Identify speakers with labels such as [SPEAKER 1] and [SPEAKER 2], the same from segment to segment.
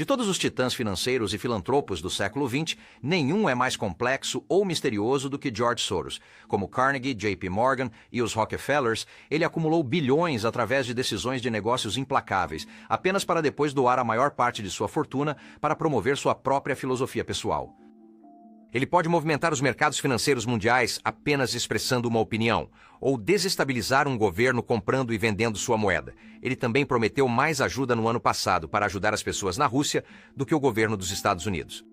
[SPEAKER 1] De todos os titãs financeiros e filantropos do século XX, nenhum é mais complexo ou misterioso do que George Soros. Como Carnegie, JP Morgan e os Rockefellers, ele acumulou bilhões através de decisões de negócios implacáveis, apenas para depois doar a maior parte de sua fortuna para promover sua própria filosofia pessoal. Ele pode movimentar os mercados financeiros mundiais apenas expressando uma opinião, ou desestabilizar um governo comprando e vendendo sua moeda. Ele também prometeu mais ajuda no ano passado para ajudar as pessoas na Rússia do que o governo dos Estados Unidos.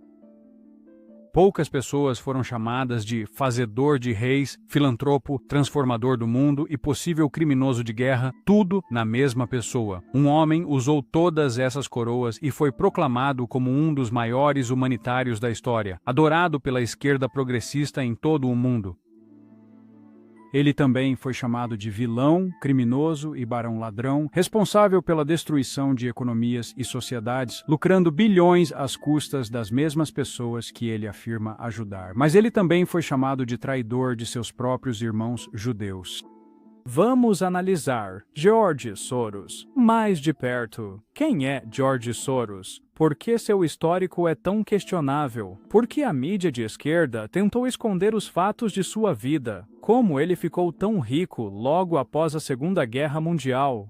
[SPEAKER 2] Poucas pessoas foram chamadas de fazedor de reis, filantropo, transformador do mundo e possível criminoso de guerra, tudo na mesma pessoa. Um homem usou todas essas coroas e foi proclamado como um dos maiores humanitários da história, adorado pela esquerda progressista em todo o mundo. Ele também foi chamado de vilão, criminoso e barão ladrão, responsável pela destruição de economias e sociedades, lucrando bilhões às custas das mesmas pessoas que ele afirma ajudar. Mas ele também foi chamado de traidor de seus próprios irmãos judeus. Vamos analisar George Soros mais de perto. Quem é George Soros? Por que seu histórico é tão questionável? Por que a mídia de esquerda tentou esconder os fatos de sua vida? Como ele ficou tão rico logo após a Segunda Guerra Mundial?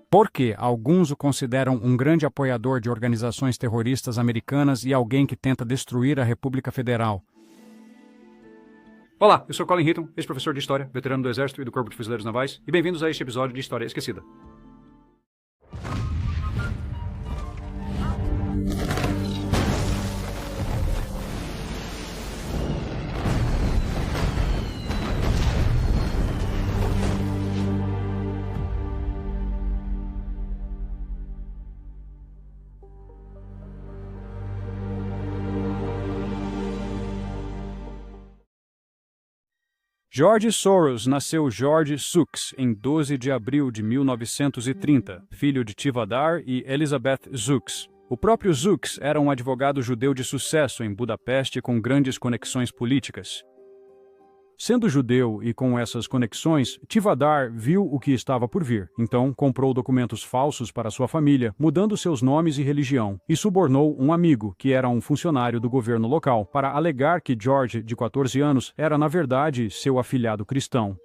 [SPEAKER 2] Por que alguns o consideram um grande apoiador de organizações terroristas americanas e alguém que tenta destruir a República Federal? Olá, eu sou Colin Heaton, ex-professor de História, veterano do Exército e do Corpo de Fuzileiros Navais, e bem-vindos a este episódio de História Esquecida. George Soros nasceu George Zooks em 12 de abril de 1930, filho de Tivadar e Elizabeth Zooks. O próprio Zooks era um advogado judeu de sucesso em Budapeste com grandes conexões políticas. Sendo judeu e com essas conexões, Tivadar viu o que estava por vir, então comprou documentos falsos para sua família, mudando seus nomes e religião, e subornou um amigo, que era um funcionário do governo local, para alegar que George, de 14 anos, era na verdade seu afilhado cristão.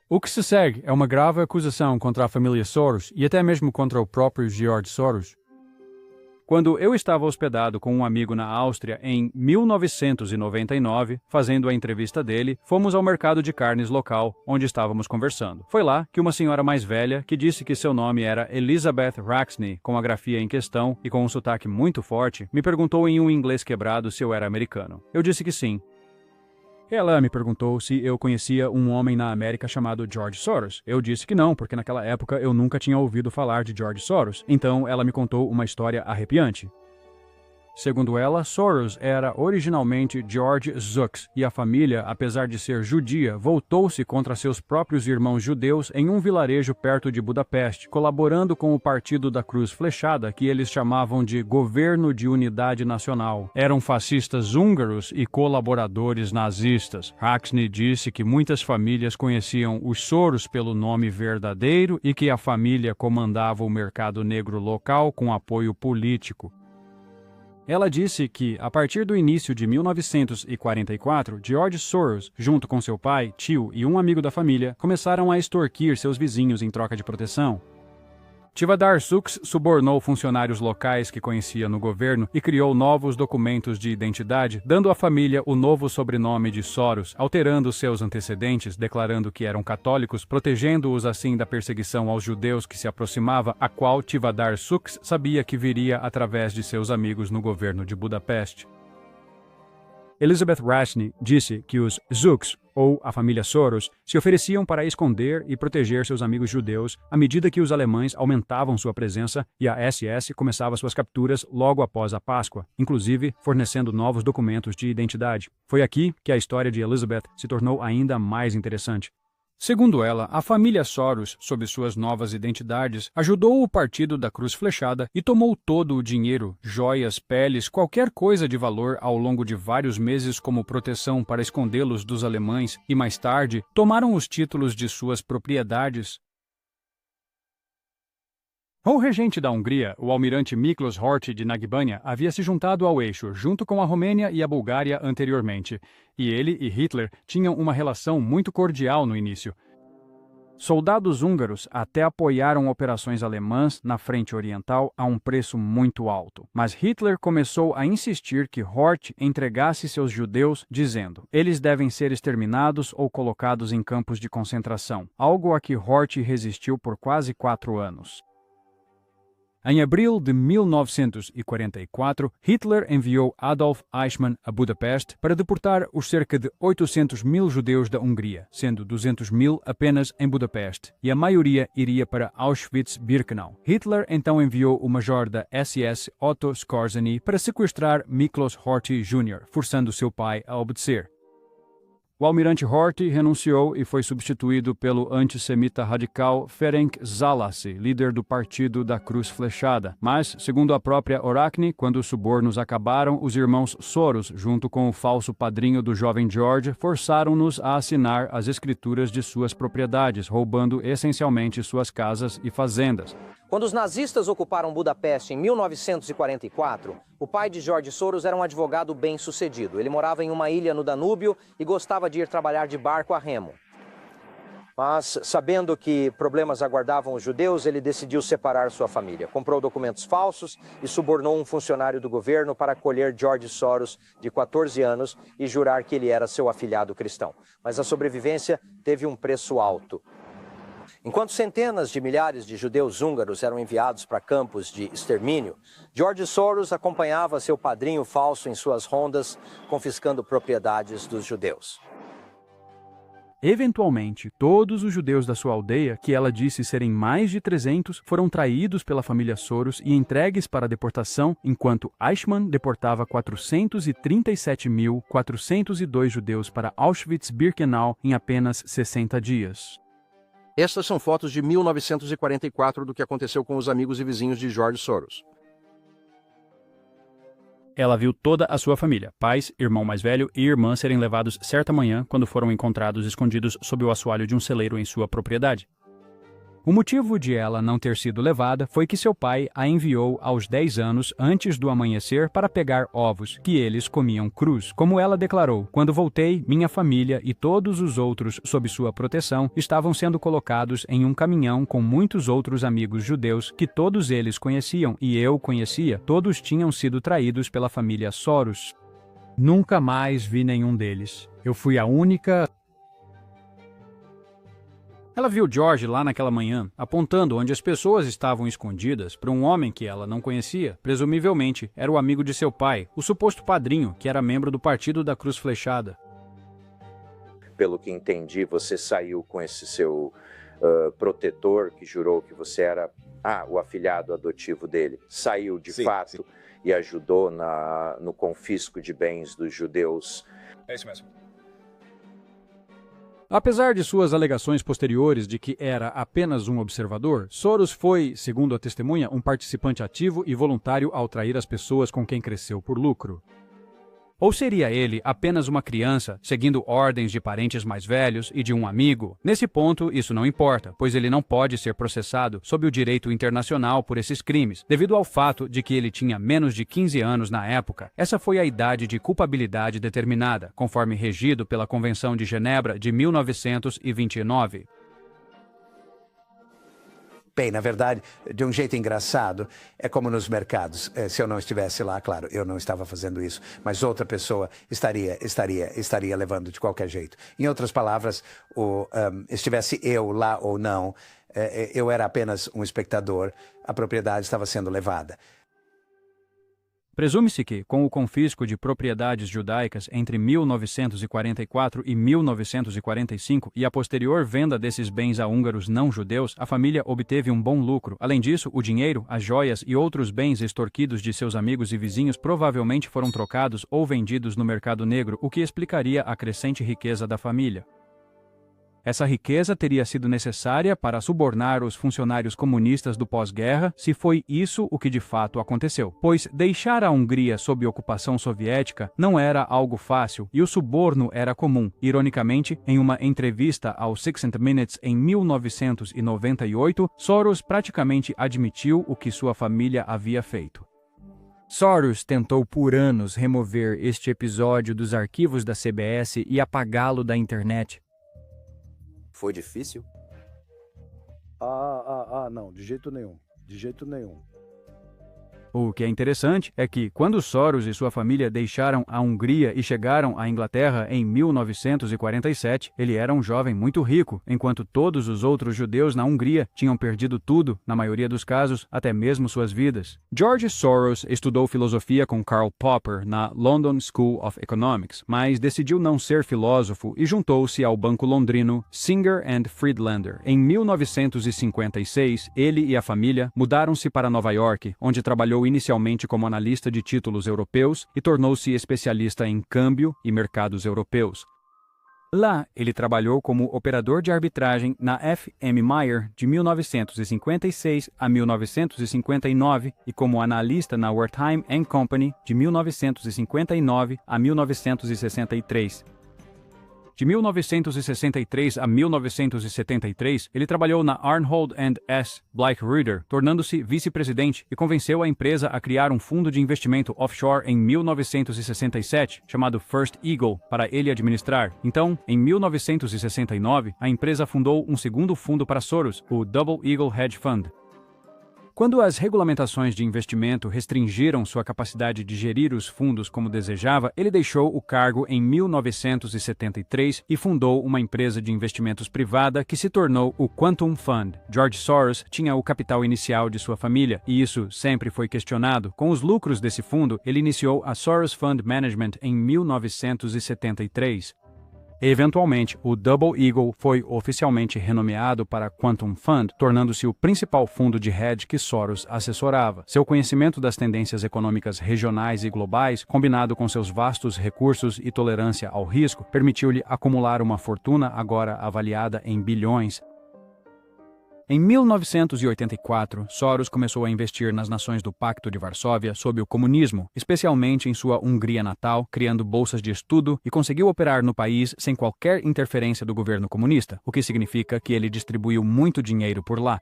[SPEAKER 2] O que se segue é uma grave acusação contra a família Soros e até mesmo contra o próprio George Soros. Quando eu estava hospedado com um amigo na Áustria em 1999, fazendo a entrevista dele, fomos ao mercado de carnes local, onde estávamos conversando. Foi lá que uma senhora mais velha, que disse que seu nome era Elizabeth Raxney, com a grafia em questão e com um sotaque muito forte, me perguntou em um inglês quebrado se eu era americano. Eu disse que sim. Ela me perguntou se eu conhecia um homem na América chamado George Soros. Eu disse que não, porque naquela época eu nunca tinha ouvido falar de George Soros. Então ela me contou uma história arrepiante. Segundo ela, Soros era originalmente George Zooks, e a família, apesar de ser judia, voltou-se contra seus próprios irmãos judeus em um vilarejo perto de Budapeste, colaborando com o Partido da Cruz Flechada, que eles chamavam de Governo de Unidade Nacional. Eram fascistas húngaros e colaboradores nazistas. Raxney disse que muitas famílias conheciam os Soros pelo nome verdadeiro e que a família comandava o mercado negro local com apoio político. Ela disse que, a partir do início de 1944, George Soros, junto com seu pai, tio e um amigo da família, começaram a extorquir seus vizinhos em troca de proteção. Tivadar Zooks subornou funcionários locais que conhecia no governo e criou novos documentos de identidade, dando à família o novo sobrenome de Soros, alterando seus antecedentes, declarando que eram católicos, protegendo-os assim da perseguição aos judeus que se aproximava, a qual Tivadar Zooks sabia que viria através de seus amigos no governo de Budapeste. Elizabeth Raxney disse que os Zooks, ou a família Soros, se ofereciam para esconder e proteger seus amigos judeus à medida que os alemães aumentavam sua presença e a SS começava suas capturas logo após a Páscoa, inclusive fornecendo novos documentos de identidade. Foi aqui que a história de Elizabeth se tornou ainda mais interessante. Segundo ela, a família Soros, sob suas novas identidades, ajudou o Partido da Cruz Flechada e tomou todo o dinheiro, joias, peles, qualquer coisa de valor ao longo de vários meses como proteção para escondê-los dos alemães e, mais tarde, tomaram os títulos de suas propriedades. O regente da Hungria, o almirante Miklos Horthy de Nagybania, havia se juntado ao eixo, junto com a Romênia e a Bulgária anteriormente, e ele e Hitler tinham uma relação muito cordial no início. Soldados húngaros até apoiaram operações alemãs na frente oriental a um preço muito alto. Mas Hitler começou a insistir que Horthy entregasse seus judeus, dizendo: eles devem ser exterminados ou colocados em campos de concentração, algo a que Horthy resistiu por quase 4 anos. Em abril de 1944, Hitler enviou Adolf Eichmann a Budapeste para deportar os cerca de 800.000 judeus da Hungria, sendo 200.000 apenas em Budapeste, e a maioria iria para Auschwitz-Birkenau. Hitler então enviou o major da SS Otto Skorzeny para sequestrar Miklos Horthy Jr., forçando seu pai a obedecer. O almirante Horthy renunciou e foi substituído pelo antissemita radical Ferenc Szalasi, líder do Partido da Cruz Flechada. Mas, segundo a própria Orakni, quando os subornos acabaram, os irmãos Soros, junto com o falso padrinho do jovem George, forçaram-nos a assinar as escrituras de suas propriedades, roubando essencialmente suas casas e fazendas.
[SPEAKER 1] Quando os nazistas ocuparam Budapeste em 1944, o pai de George Soros era um advogado bem-sucedido. Ele morava em uma ilha no Danúbio e gostava de ir trabalhar de barco a remo. Mas, sabendo que problemas aguardavam os judeus, ele decidiu separar sua família. Comprou documentos falsos e subornou um funcionário do governo para acolher George Soros, de 14 anos, e jurar que ele era seu afilhado cristão. Mas a sobrevivência teve um preço alto. Enquanto centenas de milhares de judeus húngaros eram enviados para campos de extermínio, George Soros acompanhava seu padrinho falso em suas rondas, confiscando propriedades dos judeus.
[SPEAKER 2] Eventualmente, todos os judeus da sua aldeia, que ela disse serem mais de 300, foram traídos pela família Soros e entregues para deportação, enquanto Eichmann deportava 437.402 judeus para Auschwitz-Birkenau em apenas 60 dias.
[SPEAKER 3] Estas são fotos de 1944 do que aconteceu com os amigos e vizinhos de George Soros.
[SPEAKER 2] Ela viu toda a sua família, pais, irmão mais velho e irmã serem levados certa manhã quando foram encontrados escondidos sob o assoalho de um celeiro em sua propriedade. O motivo de ela não ter sido levada foi que seu pai a enviou aos 10 anos antes do amanhecer para pegar ovos, que eles comiam crus. Como ela declarou: quando voltei, minha família e todos os outros sob sua proteção estavam sendo colocados em um caminhão com muitos outros amigos judeus que todos eles conheciam e eu conhecia. Todos tinham sido traídos pela família Soros. Nunca mais vi nenhum deles. Eu fui a única... Ela viu George lá naquela manhã, apontando onde as pessoas estavam escondidas para um homem que ela não conhecia. Presumivelmente, era o amigo de seu pai, o suposto padrinho, que era membro do Partido da Cruz Flechada.
[SPEAKER 4] Pelo que entendi, você saiu com esse seu protetor que jurou que você era o afilhado adotivo dele. Saiu de fato e ajudou no confisco de bens dos judeus.
[SPEAKER 5] É isso mesmo.
[SPEAKER 2] Apesar de suas alegações posteriores de que era apenas um observador, Soros foi, segundo a testemunha, um participante ativo e voluntário ao trair as pessoas com quem cresceu por lucro. Ou seria ele apenas uma criança, seguindo ordens de parentes mais velhos e de um amigo? Nesse ponto, isso não importa, pois ele não pode ser processado sob o direito internacional por esses crimes, devido ao fato de que ele tinha menos de 15 anos na época. Essa foi a idade de culpabilidade determinada, conforme regido pela Convenção de Genebra de 1929.
[SPEAKER 6] Bem, na verdade, de um jeito engraçado, é como nos mercados. Se eu não estivesse lá, claro, eu não estava fazendo isso, mas outra pessoa estaria levando de qualquer jeito. Em outras palavras, estivesse eu lá ou não, eu era apenas um espectador, a propriedade estava sendo levada.
[SPEAKER 2] Presume-se que, com o confisco de propriedades judaicas entre 1944 e 1945 e a posterior venda desses bens a húngaros não-judeus, a família obteve um bom lucro. Além disso, o dinheiro, as joias e outros bens extorquidos de seus amigos e vizinhos provavelmente foram trocados ou vendidos no mercado negro, o que explicaria a crescente riqueza da família. Essa riqueza teria sido necessária para subornar os funcionários comunistas do pós-guerra, se foi isso o que de fato aconteceu. Pois deixar a Hungria sob ocupação soviética não era algo fácil e o suborno era comum. Ironicamente, em uma entrevista ao 60 Minutes em 1998, Soros praticamente admitiu o que sua família havia feito. Soros tentou por anos remover este episódio dos arquivos da CBS e apagá-lo da internet.
[SPEAKER 5] Foi difícil?
[SPEAKER 7] Não, de jeito nenhum. De jeito nenhum.
[SPEAKER 2] O que é interessante é que, quando Soros e sua família deixaram a Hungria e chegaram à Inglaterra em 1947, ele era um jovem muito rico, enquanto todos os outros judeus na Hungria tinham perdido tudo, na maioria dos casos, até mesmo suas vidas. George Soros estudou filosofia com Karl Popper na London School of Economics, mas decidiu não ser filósofo e juntou-se ao banco londrino Singer & Friedlander. Em 1956, ele e a família mudaram-se para Nova York, onde trabalhou inicialmente como analista de títulos europeus e tornou-se especialista em câmbio e mercados europeus. Lá, ele trabalhou como operador de arbitragem na F.M. Meyer de 1956 a 1959 e como analista na Wertheim & Company de 1959 a 1963. De 1963 a 1973, ele trabalhou na Arnold & S. Bleichräder, tornando-se vice-presidente e convenceu a empresa a criar um fundo de investimento offshore em 1967, chamado First Eagle, para ele administrar. Então, em 1969, a empresa fundou um segundo fundo para Soros, o Double Eagle Hedge Fund. Quando as regulamentações de investimento restringiram sua capacidade de gerir os fundos como desejava, ele deixou o cargo em 1973 e fundou uma empresa de investimentos privada que se tornou o Quantum Fund. George Soros tinha o capital inicial de sua família, e isso sempre foi questionado. Com os lucros desse fundo, ele iniciou a Soros Fund Management em 1973. Eventualmente, o Double Eagle foi oficialmente renomeado para Quantum Fund, tornando-se o principal fundo de hedge que Soros assessorava. Seu conhecimento das tendências econômicas regionais e globais, combinado com seus vastos recursos e tolerância ao risco, permitiu-lhe acumular uma fortuna agora avaliada em bilhões. Em 1984, Soros começou a investir nas nações do Pacto de Varsóvia sob o comunismo, especialmente em sua Hungria natal, criando bolsas de estudo e conseguiu operar no país sem qualquer interferência do governo comunista, o que significa que ele distribuiu muito dinheiro por lá.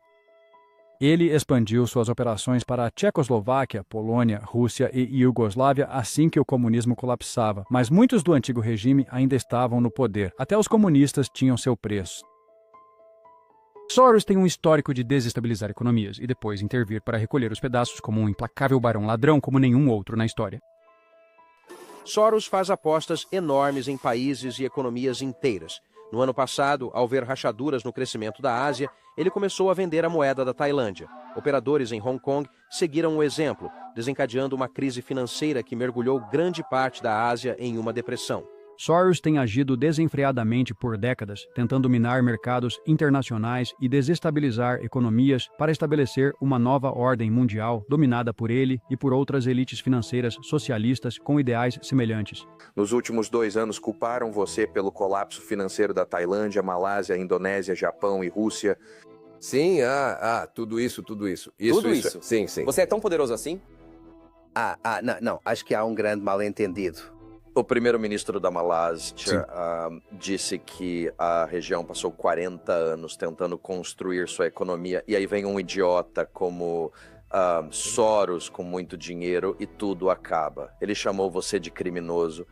[SPEAKER 2] Ele expandiu suas operações para a Tchecoslováquia, Polônia, Rússia e Iugoslávia assim que o comunismo colapsava, mas muitos do antigo regime ainda estavam no poder. Até os comunistas tinham seu preço. Soros tem um histórico de desestabilizar economias e depois intervir para recolher os pedaços como um implacável barão ladrão como nenhum outro na história.
[SPEAKER 3] Soros faz apostas enormes em países e economias inteiras. No ano passado, ao ver rachaduras no crescimento da Ásia, ele começou a vender a moeda da Tailândia. Operadores em Hong Kong seguiram o exemplo, desencadeando uma crise financeira que mergulhou grande parte da Ásia em uma depressão.
[SPEAKER 2] Soros tem agido desenfreadamente por décadas, tentando minar mercados internacionais e desestabilizar economias para estabelecer uma nova ordem mundial dominada por ele e por outras elites financeiras socialistas com ideais semelhantes.
[SPEAKER 4] Nos últimos 2 anos, culparam você pelo colapso financeiro da Tailândia, Malásia, Indonésia, Japão e Rússia.
[SPEAKER 5] Sim, tudo isso. Tudo isso?
[SPEAKER 4] Sim.
[SPEAKER 5] Você é tão poderoso assim?
[SPEAKER 6] Não, acho que há um grande mal-entendido.
[SPEAKER 4] O primeiro-ministro da Malásia disse que a região passou 40 anos tentando construir sua economia e aí vem um idiota como Soros com muito dinheiro e tudo acaba. Ele chamou você de criminoso.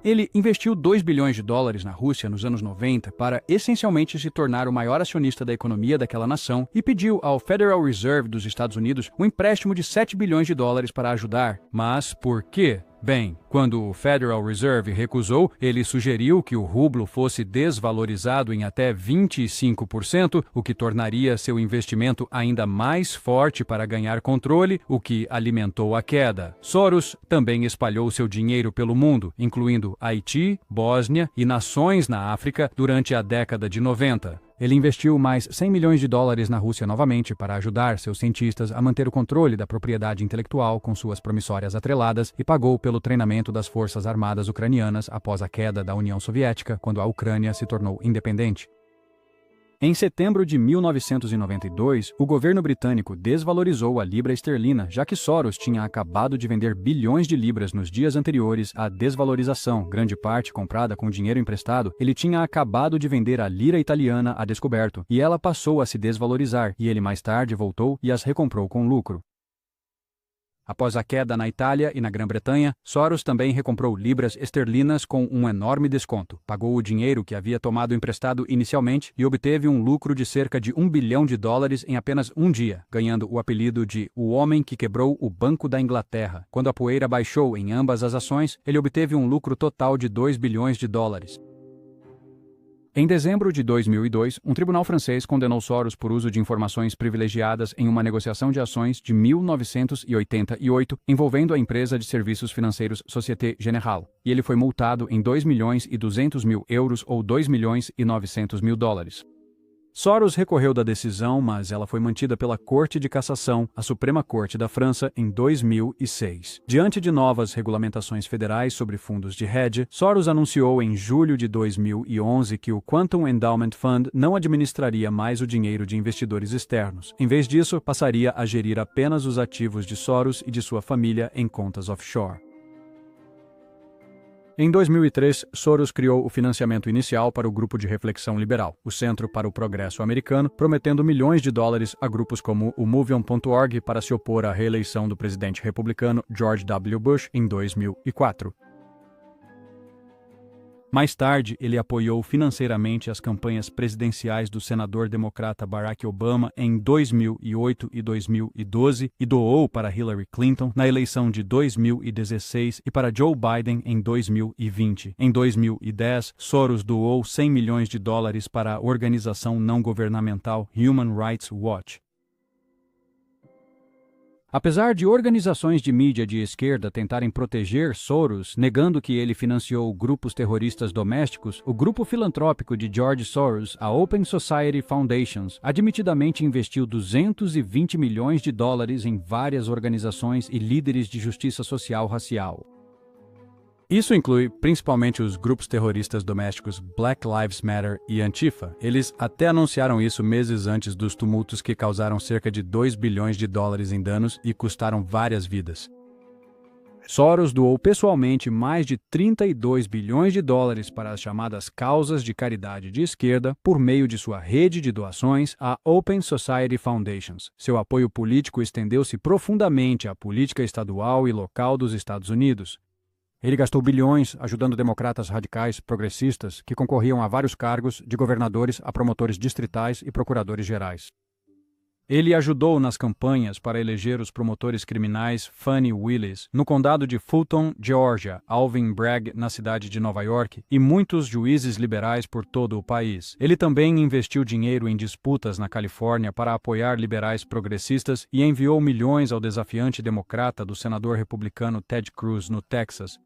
[SPEAKER 2] Ele investiu 2 bilhões de dólares na Rússia nos anos 90 para essencialmente se tornar o maior acionista da economia daquela nação e pediu ao Federal Reserve dos Estados Unidos um empréstimo de 7 bilhões de dólares para ajudar. Mas por quê? Bem, quando o Federal Reserve recusou, ele sugeriu que o rublo fosse desvalorizado em até 25%, o que tornaria seu investimento ainda mais forte para ganhar controle, o que alimentou a queda. Soros também espalhou seu dinheiro pelo mundo, incluindo Haiti, Bósnia e nações na África durante a década de 90. Ele investiu mais 100 milhões de dólares na Rússia novamente para ajudar seus cientistas a manter o controle da propriedade intelectual com suas promissórias atreladas e pagou pelo treinamento financiamento das forças armadas ucranianas após a queda da União Soviética, quando a Ucrânia se tornou independente. Em setembro de 1992, o governo britânico desvalorizou a libra esterlina, já que Soros tinha acabado de vender bilhões de libras nos dias anteriores à desvalorização, grande parte comprada com dinheiro emprestado. Ele tinha acabado de vender a lira italiana a descoberto, e ela passou a se desvalorizar, e ele mais tarde voltou e as recomprou com lucro. Após a queda na Itália e na Grã-Bretanha, Soros também recomprou libras esterlinas com um enorme desconto, pagou o dinheiro que havia tomado emprestado inicialmente e obteve um lucro de cerca de $1 bilhão em apenas um dia, ganhando o apelido de "o homem que quebrou o Banco da Inglaterra". Quando a poeira baixou em ambas as ações, ele obteve um lucro total de $2 bilhões. Em dezembro de 2002, um tribunal francês condenou Soros por uso de informações privilegiadas em uma negociação de ações de 1988 envolvendo a empresa de serviços financeiros Société Générale, e ele foi multado em €2.200.000 ou $2.900.000. Soros recorreu da decisão, mas ela foi mantida pela Corte de Cassação, a Suprema Corte da França, em 2006. Diante de novas regulamentações federais sobre fundos de hedge, Soros anunciou em julho de 2011 que o Quantum Endowment Fund não administraria mais o dinheiro de investidores externos. Em vez disso, passaria a gerir apenas os ativos de Soros e de sua família em contas offshore. Em 2003, Soros criou o financiamento inicial para o Grupo de Reflexão Liberal, o Centro para o Progresso Americano, prometendo milhões de dólares a grupos como o MoveOn.org para se opor à reeleição do presidente republicano George W. Bush em 2004. Mais tarde, ele apoiou financeiramente as campanhas presidenciais do senador democrata Barack Obama em 2008 e 2012 e doou para Hillary Clinton na eleição de 2016 e para Joe Biden em 2020. Em 2010, Soros doou $100 milhões para a organização não governamental Human Rights Watch. Apesar de organizações de mídia de esquerda tentarem proteger Soros, negando que ele financiou grupos terroristas domésticos, o grupo filantrópico de George Soros, a Open Society Foundations, admitidamente investiu $220 milhões em várias organizações e líderes de justiça social racial. Isso inclui principalmente os grupos terroristas domésticos Black Lives Matter e Antifa. Eles até anunciaram isso meses antes dos tumultos que causaram cerca de $2 bilhões em danos e custaram várias vidas. Soros doou pessoalmente mais de $32 bilhões para as chamadas causas de caridade de esquerda por meio de sua rede de doações, a Open Society Foundations. Seu apoio político estendeu-se profundamente à política estadual e local dos Estados Unidos. Ele gastou bilhões ajudando democratas radicais progressistas que concorriam a vários cargos, de governadores a promotores distritais e procuradores gerais. Ele ajudou nas campanhas para eleger os promotores criminais Fani Willis, no condado de Fulton, Geórgia, Alvin Bragg, na cidade de Nova York, e muitos juízes liberais por todo o país. Ele também investiu dinheiro em disputas na Califórnia para apoiar liberais progressistas e enviou milhões ao desafiante democrata do senador republicano Ted Cruz, no Texas.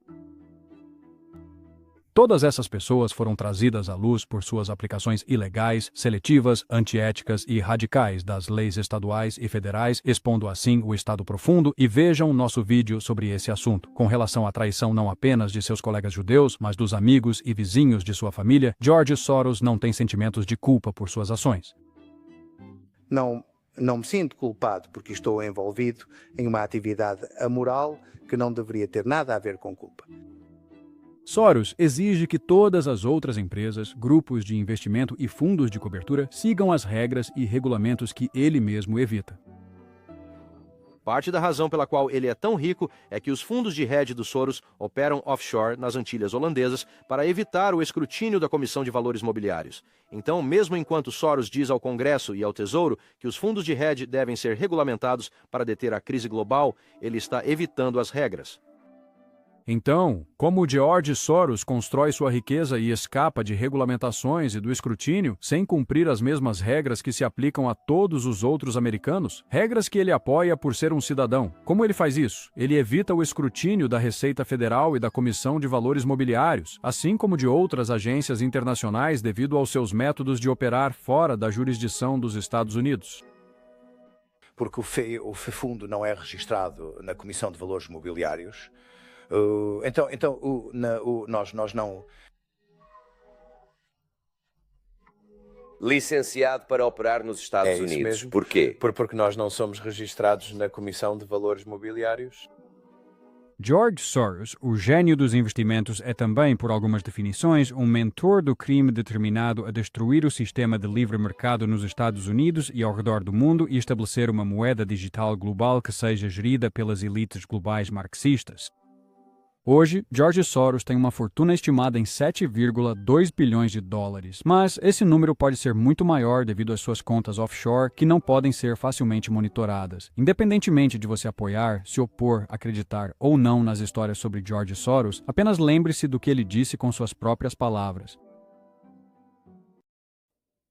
[SPEAKER 2] Todas essas pessoas foram trazidas à luz por suas aplicações ilegais, seletivas, antiéticas e radicais das leis estaduais e federais, expondo assim o Estado profundo, e vejam nosso vídeo sobre esse assunto. Com relação à traição não apenas de seus colegas judeus, mas dos amigos e vizinhos de sua família, George Soros não tem sentimentos de culpa por suas ações.
[SPEAKER 6] Não me sinto culpado porque estou envolvido em uma atividade amoral que não deveria ter nada a ver com culpa.
[SPEAKER 2] Soros exige que todas as outras empresas, grupos de investimento e fundos de cobertura sigam as regras e regulamentos que ele mesmo evita.
[SPEAKER 3] Parte da razão pela qual ele é tão rico é que os fundos de hedge do Soros operam offshore nas Antilhas Holandesas para evitar o escrutínio da Comissão de Valores Mobiliários. Então, mesmo enquanto Soros diz ao Congresso e ao Tesouro que os fundos de hedge devem ser regulamentados para deter a crise global, ele está evitando as regras.
[SPEAKER 2] Então, como George Soros constrói sua riqueza e escapa de regulamentações e do escrutínio, sem cumprir as mesmas regras que se aplicam a todos os outros americanos? Regras que ele apoia por ser um cidadão. Como ele faz isso? Ele evita o escrutínio da Receita Federal e da Comissão de Valores Mobiliários, assim como de outras agências internacionais devido aos seus métodos de operar fora da jurisdição dos Estados Unidos.
[SPEAKER 8] Porque o fundo não é registrado na Comissão de Valores Mobiliários,
[SPEAKER 6] Nós não...
[SPEAKER 5] Licenciado para operar nos Estados
[SPEAKER 7] É isso
[SPEAKER 5] Unidos.
[SPEAKER 7] mesmo.
[SPEAKER 5] Por quê?
[SPEAKER 7] Porque nós não somos registrados na Comissão de Valores Mobiliários.
[SPEAKER 2] George Soros, o gênio dos investimentos, é também, por algumas definições, um mentor do crime determinado a destruir o sistema de livre mercado nos Estados Unidos e ao redor do mundo e estabelecer uma moeda digital global que seja gerida pelas elites globais marxistas. Hoje, George Soros tem uma fortuna estimada em 7,2 bilhões de dólares, mas esse número pode ser muito maior devido às suas contas offshore que não podem ser facilmente monitoradas. Independentemente de você apoiar, se opor, acreditar ou não nas histórias sobre George Soros, apenas lembre-se do que ele disse com suas próprias palavras.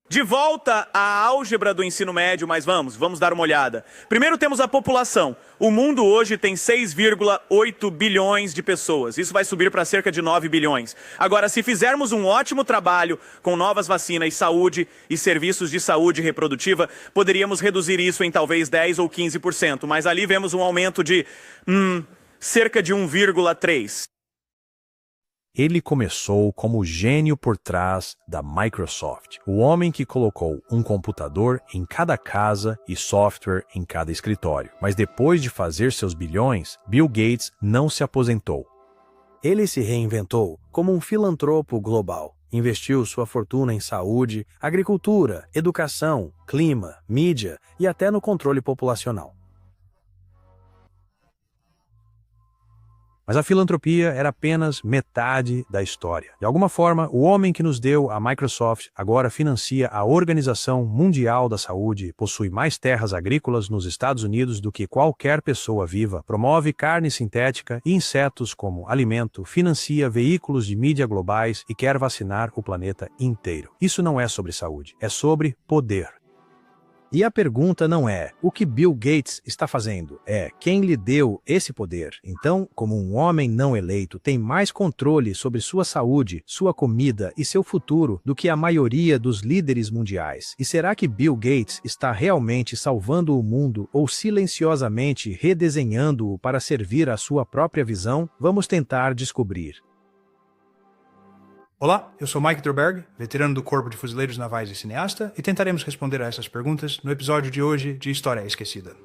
[SPEAKER 8] De volta à álgebra do ensino médio, mas vamos dar uma olhada. Primeiro temos a população. O mundo hoje tem 6,8 bilhões de pessoas. Isso vai subir para cerca de 9 bilhões. Agora, se fizermos um ótimo trabalho com novas vacinas, saúde e serviços de saúde reprodutiva, poderíamos reduzir isso em talvez 10 ou 15%. Mas ali vemos um aumento de cerca de 1,3%.
[SPEAKER 9] Ele começou como o gênio por trás da Microsoft, o homem que colocou um computador em cada casa e software em cada escritório. Mas depois de fazer seus bilhões, Bill Gates não se aposentou.
[SPEAKER 10] Ele se reinventou como um filantropo global. Investiu sua fortuna em saúde, agricultura, educação, clima, mídia e até no controle populacional.
[SPEAKER 9] Mas a filantropia era apenas metade da história. De alguma forma, o homem que nos deu a Microsoft agora financia a Organização Mundial da Saúde, possui mais terras agrícolas nos Estados Unidos do que qualquer pessoa viva, promove carne sintética e insetos como alimento, financia veículos de mídia globais e quer vacinar o planeta inteiro. Isso não é sobre saúde, é sobre poder. E a pergunta não é o que Bill Gates está fazendo, é quem lhe deu esse poder. Então, como um homem não eleito tem mais controle sobre sua saúde, sua comida e seu futuro do que a maioria dos líderes mundiais. E será que Bill Gates está realmente salvando o mundo ou silenciosamente redesenhando-o para servir à sua própria visão? Vamos tentar descobrir.
[SPEAKER 11] Olá, eu sou Mike Droberg, veterano do Corpo de Fuzileiros Navais e cineasta, e tentaremos responder a essas perguntas no episódio de hoje de História Esquecida.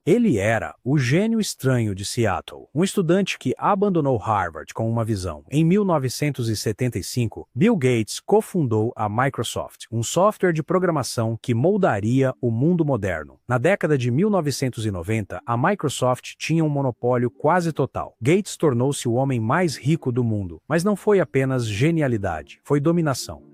[SPEAKER 9] Ele era o gênio estranho de Seattle, um estudante que abandonou Harvard com uma visão. Em 1975, Bill Gates cofundou a Microsoft, um software de programação que moldaria o mundo moderno. Na década de 1990, a Microsoft tinha um monopólio quase total. Gates tornou-se o homem mais rico do mundo, mas não foi apenas genialidade, foi dominação.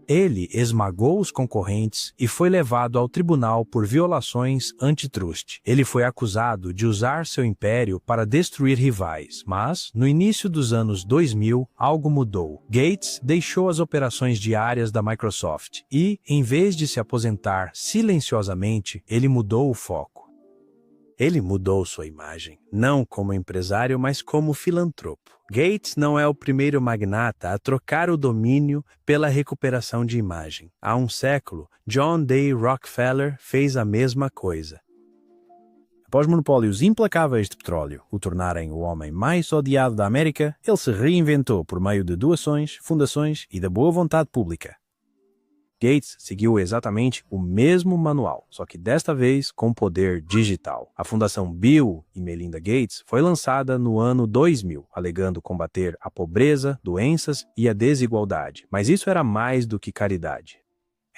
[SPEAKER 9] Ele esmagou os concorrentes e foi levado ao tribunal por violações antitrust. Ele foi acusado de usar seu império para destruir rivais, mas, no início dos anos 2000, algo mudou. Gates deixou as operações diárias da Microsoft e, em vez de se aposentar silenciosamente, ele mudou o foco. Ele mudou sua imagem, não como empresário, mas como filantropo. Gates não é o primeiro magnata a trocar o domínio pela recuperação de imagem. Há um século, John D. Rockefeller fez a mesma coisa. Após monopólios implacáveis de petróleo o tornarem o homem mais odiado da América, ele se reinventou por meio de doações, fundações e da boa vontade pública. Gates seguiu exatamente o mesmo manual, só que desta vez com poder digital. A Fundação Bill e Melinda Gates foi lançada no ano 2000, alegando combater a pobreza, doenças e a desigualdade. Mas isso era mais do que caridade.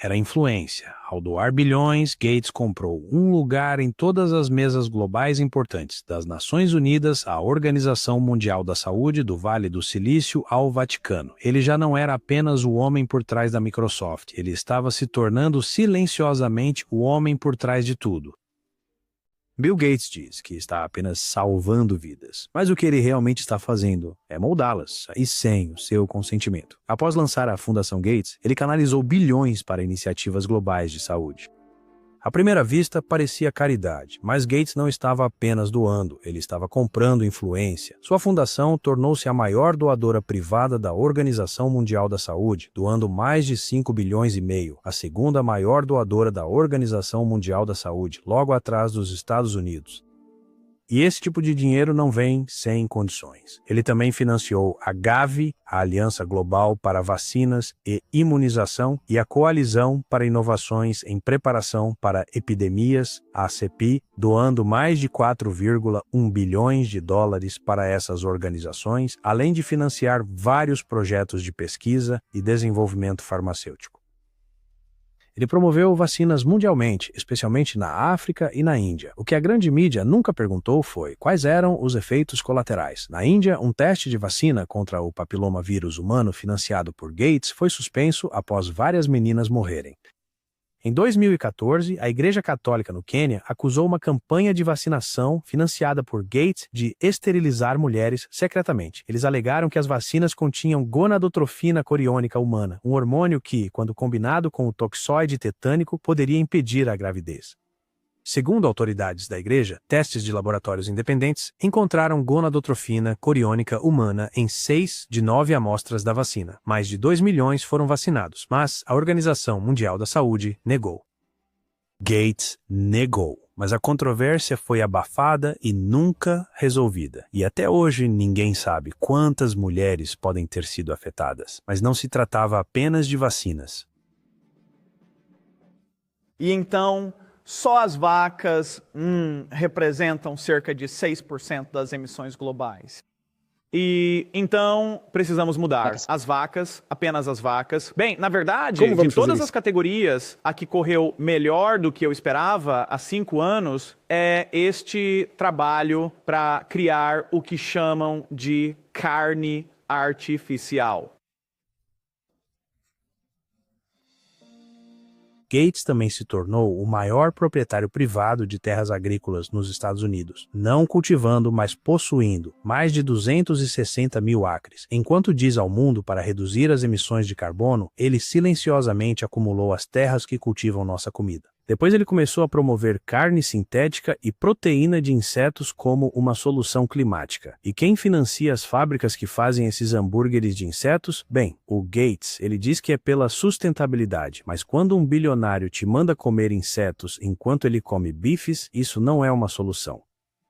[SPEAKER 9] Era influência. Ao doar bilhões, Gates comprou um lugar em todas as mesas globais importantes, das Nações Unidas à Organização Mundial da Saúde, do Vale do Silício ao Vaticano. Ele já não era apenas o homem por trás da Microsoft, ele estava se tornando silenciosamente o homem por trás de tudo. Bill Gates diz que está apenas salvando vidas, mas o que ele realmente está fazendo é moldá-las, e sem o seu consentimento. Após lançar a Fundação Gates, ele canalizou bilhões para iniciativas globais de saúde. À primeira vista, parecia caridade, mas Gates não estava apenas doando, ele estava comprando influência. Sua fundação tornou-se a maior doadora privada da Organização Mundial da Saúde, doando mais de 5 bilhões e meio, a segunda maior doadora da Organização Mundial da Saúde, logo atrás dos Estados Unidos. E esse tipo de dinheiro não vem sem condições. Ele também financiou a Gavi, a Aliança Global para Vacinas e Imunização, e a Coalizão para Inovações em Preparação para Epidemias, a CEPI, doando mais de 4,1 bilhões de dólares para essas organizações, além de financiar vários projetos de pesquisa e desenvolvimento farmacêutico. Ele promoveu vacinas mundialmente, especialmente na África e na Índia. O que a grande mídia nunca perguntou foi quais eram os efeitos colaterais. Na Índia, um teste de vacina contra o papilomavírus humano financiado por Gates foi suspenso após várias meninas morrerem. Em 2014, a Igreja Católica no Quênia acusou uma campanha de vacinação financiada por Gates de esterilizar mulheres secretamente. Eles alegaram que as vacinas continham gonadotrofina coriônica humana, um hormônio que, quando combinado com o toxoide tetânico, poderia impedir a gravidez. Segundo autoridades da igreja, testes de laboratórios independentes encontraram gonadotrofina coriônica humana em 6 de 9 amostras da vacina. Mais de 2 milhões foram vacinados, mas a Organização Mundial da Saúde negou. Gates negou, mas a controvérsia foi abafada e nunca resolvida. E até hoje ninguém sabe quantas mulheres podem ter sido afetadas, mas não se tratava apenas de vacinas.
[SPEAKER 8] E então, só as vacas representam cerca de 6% das emissões globais. E então precisamos mudar. As vacas, apenas as vacas. Bem, na verdade, de todas as categorias, a que correu melhor do que eu esperava há 5 anos é este trabalho para criar o que chamam de carne artificial.
[SPEAKER 9] Gates também se tornou o maior proprietário privado de terras agrícolas nos Estados Unidos, não cultivando, mas possuindo mais de 260 mil acres. Enquanto diz ao mundo para reduzir as emissões de carbono, ele silenciosamente acumulou as terras que cultivam nossa comida. Depois ele começou a promover carne sintética e proteína de insetos como uma solução climática. E quem financia as fábricas que fazem esses hambúrgueres de insetos? Bem, o Gates, ele diz que é pela sustentabilidade, mas quando um bilionário te manda comer insetos enquanto ele come bifes, isso não é uma solução.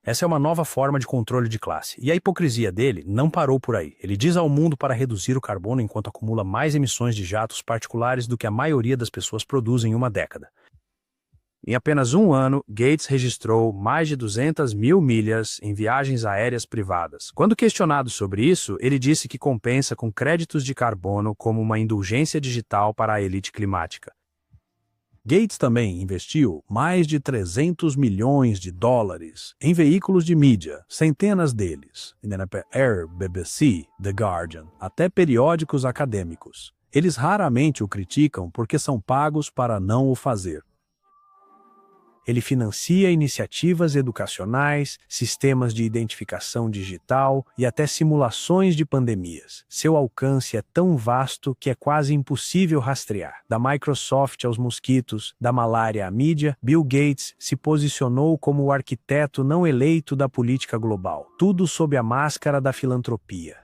[SPEAKER 9] Essa é uma nova forma de controle de classe. E a hipocrisia dele não parou por aí. Ele diz ao mundo para reduzir o carbono enquanto acumula mais emissões de jatos particulares do que a maioria das pessoas produzem em uma década. Em apenas um ano, Gates registrou mais de 200 mil milhas em viagens aéreas privadas. Quando questionado sobre isso, ele disse que compensa com créditos de carbono como uma indulgência digital para a elite climática. Gates também investiu mais de 300 milhões de dólares em veículos de mídia, centenas deles, Air, BBC, The Guardian, até periódicos acadêmicos. Eles raramente o criticam porque são pagos para não o fazer. Ele financia iniciativas educacionais, sistemas de identificação digital e até simulações de pandemias. Seu alcance é tão vasto que é quase impossível rastrear. Da Microsoft aos mosquitos, da malária à mídia, Bill Gates se posicionou como o arquiteto não eleito da política global. Tudo sob a máscara da filantropia.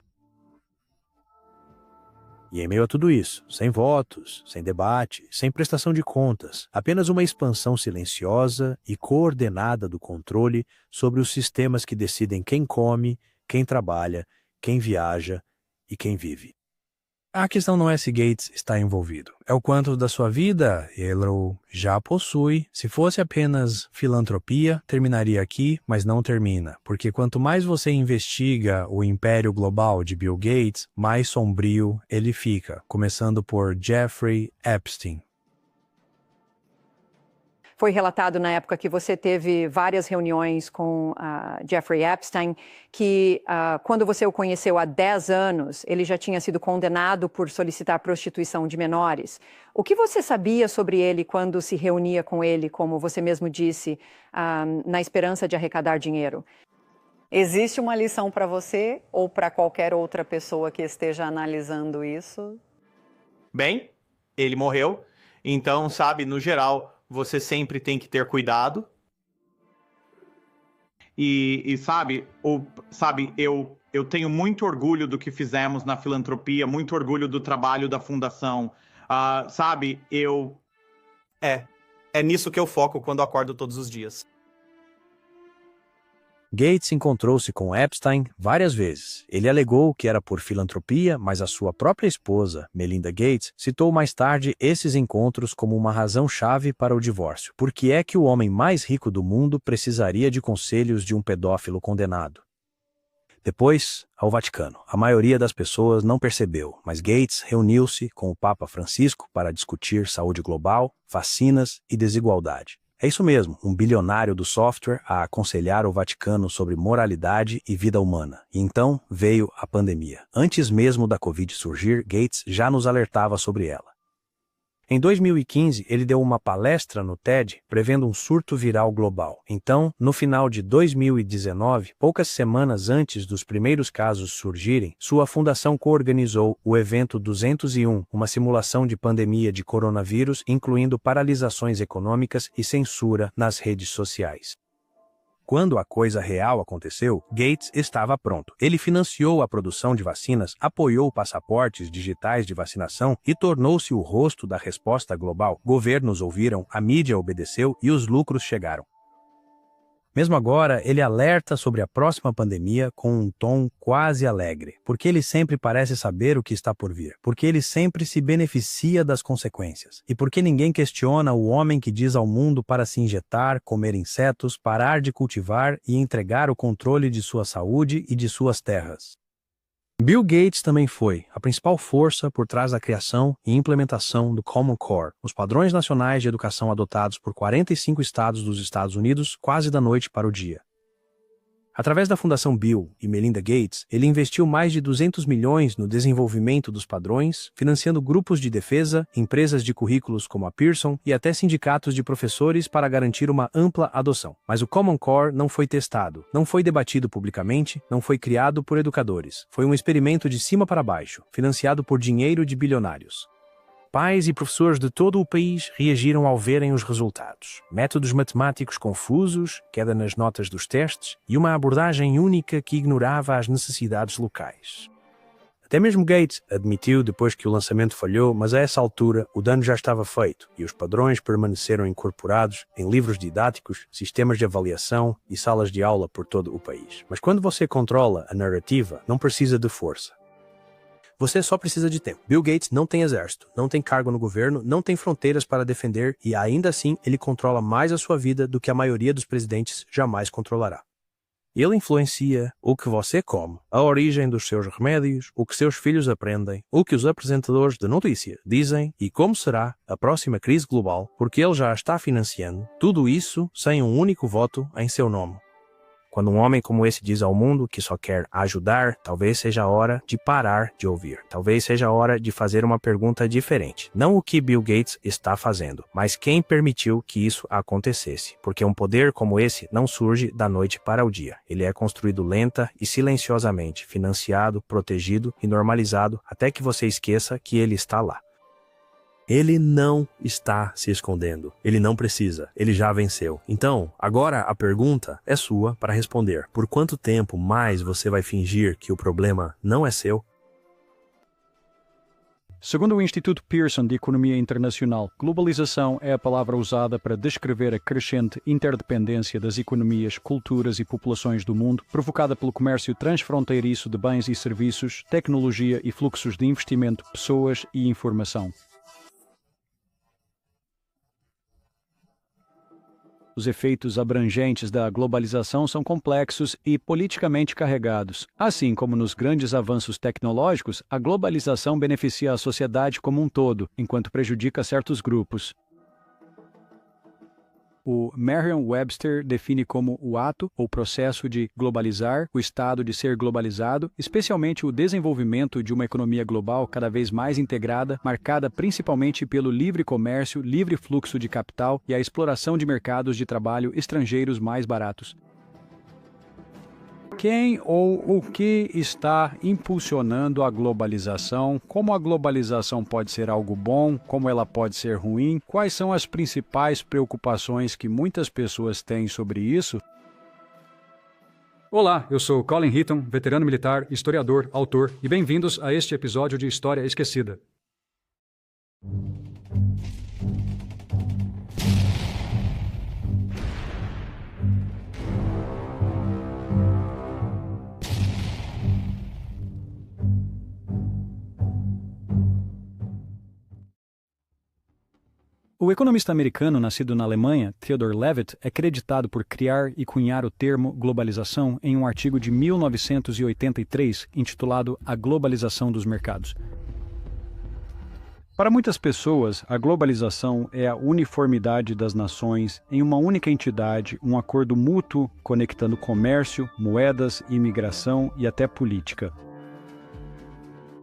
[SPEAKER 9] E em meio a tudo isso, sem votos, sem debate, sem prestação de contas, apenas uma expansão silenciosa e coordenada do controle sobre os sistemas que decidem quem come, quem trabalha, quem viaja e quem vive. A questão não é se Gates está envolvido, é o quanto da sua vida ele já possui. Se fosse apenas filantropia, terminaria aqui, mas não termina, porque quanto mais você investiga o império global de Bill Gates, mais sombrio ele fica, começando por Jeffrey Epstein.
[SPEAKER 12] Foi relatado na época que você teve várias reuniões com Jeffrey Epstein, que quando você o conheceu há 10 anos, ele já tinha sido condenado por solicitar prostituição de menores. O que você sabia sobre ele quando se reunia com ele, como você mesmo disse, na esperança de arrecadar dinheiro?
[SPEAKER 13] Existe uma lição para você ou para qualquer outra pessoa que esteja analisando isso?
[SPEAKER 14] Bem, ele morreu, então, sabe, no geral, você sempre tem que ter cuidado. E sabe, eu tenho muito orgulho do que fizemos na filantropia, muito orgulho do trabalho da fundação. Sabe, É nisso que eu foco quando acordo todos os dias.
[SPEAKER 9] Gates encontrou-se com Epstein várias vezes. Ele alegou que era por filantropia, mas a sua própria esposa, Melinda Gates, citou mais tarde esses encontros como uma razão-chave para o divórcio. Por que é que o homem mais rico do mundo precisaria de conselhos de um pedófilo condenado? Depois, ao Vaticano. A maioria das pessoas não percebeu, mas Gates reuniu-se com o Papa Francisco para discutir saúde global, vacinas e desigualdade. É isso mesmo, um bilionário do software a aconselhar o Vaticano sobre moralidade e vida humana. E então veio a pandemia. Antes mesmo da Covid surgir, Gates já nos alertava sobre ela. Em 2015, ele deu uma palestra no TED prevendo um surto viral global. Então, no final de 2019, poucas semanas antes dos primeiros casos surgirem, sua fundação coorganizou o evento 201, uma simulação de pandemia de coronavírus, incluindo paralisações econômicas e censura nas redes sociais. Quando a coisa real aconteceu, Gates estava pronto. Ele financiou a produção de vacinas, apoiou passaportes digitais de vacinação e tornou-se o rosto da resposta global. Governos ouviram, a mídia obedeceu e os lucros chegaram. Mesmo agora, ele alerta sobre a próxima pandemia com um tom quase alegre, porque ele sempre parece saber o que está por vir, porque ele sempre se beneficia das consequências, e porque ninguém questiona o homem que diz ao mundo para se injetar, comer insetos, parar de cultivar e entregar o controle de sua saúde e de suas terras. Bill Gates também foi a principal força por trás da criação e implementação do Common Core, os padrões nacionais de educação adotados por 45 estados dos Estados Unidos quase da noite para o dia. Através da Fundação Bill e Melinda Gates, ele investiu mais de 200 milhões no desenvolvimento dos padrões, financiando grupos de defesa, empresas de currículos como a Pearson e até sindicatos de professores para garantir uma ampla adoção. Mas o Common Core não foi testado, não foi debatido publicamente, não foi criado por educadores. Foi um experimento de cima para baixo, financiado por dinheiro de bilionários. Pais e professores de todo o país reagiram ao verem os resultados. Métodos matemáticos confusos, queda nas notas dos testes e uma abordagem única que ignorava as necessidades locais. Até mesmo Gates admitiu depois que o lançamento falhou, mas a essa altura o dano já estava feito e os padrões permaneceram incorporados em livros didáticos, sistemas de avaliação e salas de aula por todo o país. Mas quando você controla a narrativa, não precisa de força. Você só precisa de tempo. Bill Gates não tem exército, não tem cargo no governo, não tem fronteiras para defender e ainda assim ele controla mais a sua vida do que a maioria dos presidentes jamais controlará. Ele influencia o que você come, a origem dos seus remédios, o que seus filhos aprendem, o que os apresentadores de notícia dizem e como será a próxima crise global, porque ele já está financiando tudo isso sem um único voto em seu nome. Quando um homem como esse diz ao mundo que só quer ajudar, talvez seja a hora de parar de ouvir. Talvez seja a hora de fazer uma pergunta diferente. Não o que Bill Gates está fazendo, mas quem permitiu que isso acontecesse. Porque um poder como esse não surge da noite para o dia. Ele é construído lenta e silenciosamente, financiado, protegido e normalizado até que você esqueça que ele está lá. Ele não está se escondendo. Ele não precisa. Ele já venceu. Então, agora a pergunta é sua para responder. Por quanto tempo mais você vai fingir que o problema não é seu?
[SPEAKER 2] Segundo o Instituto Pearson de Economia Internacional, globalização é a palavra usada para descrever a crescente interdependência das economias, culturas e populações do mundo, provocada pelo comércio transfronteiriço de bens e serviços, tecnologia e fluxos de investimento, pessoas e informação. Os efeitos abrangentes da globalização são complexos e politicamente carregados. Assim como nos grandes avanços tecnológicos, a globalização beneficia a sociedade como um todo, enquanto prejudica certos grupos. o Merriam-Webster define como o ato ou processo de globalizar, o estado de ser globalizado, especialmente o desenvolvimento de uma economia global cada vez mais integrada, marcada principalmente pelo livre comércio, livre fluxo de capital e a exploração de mercados de trabalho estrangeiros mais baratos. Quem ou o que está impulsionando a globalização? Como a globalização pode ser algo bom? Como ela pode ser ruim? Quais são as principais preocupações que muitas pessoas têm sobre isso?
[SPEAKER 15] Olá, eu sou Colin Heaton, veterano militar, historiador, autor, e bem-vindos a este episódio de História Esquecida.
[SPEAKER 2] O economista americano nascido na Alemanha, Theodor Levitt, é creditado por criar e cunhar o termo globalização em um artigo de 1983 intitulado A Globalização dos Mercados. Para muitas pessoas, a globalização é a uniformidade das nações em uma única entidade, um acordo mútuo conectando comércio, moedas, imigração e até política.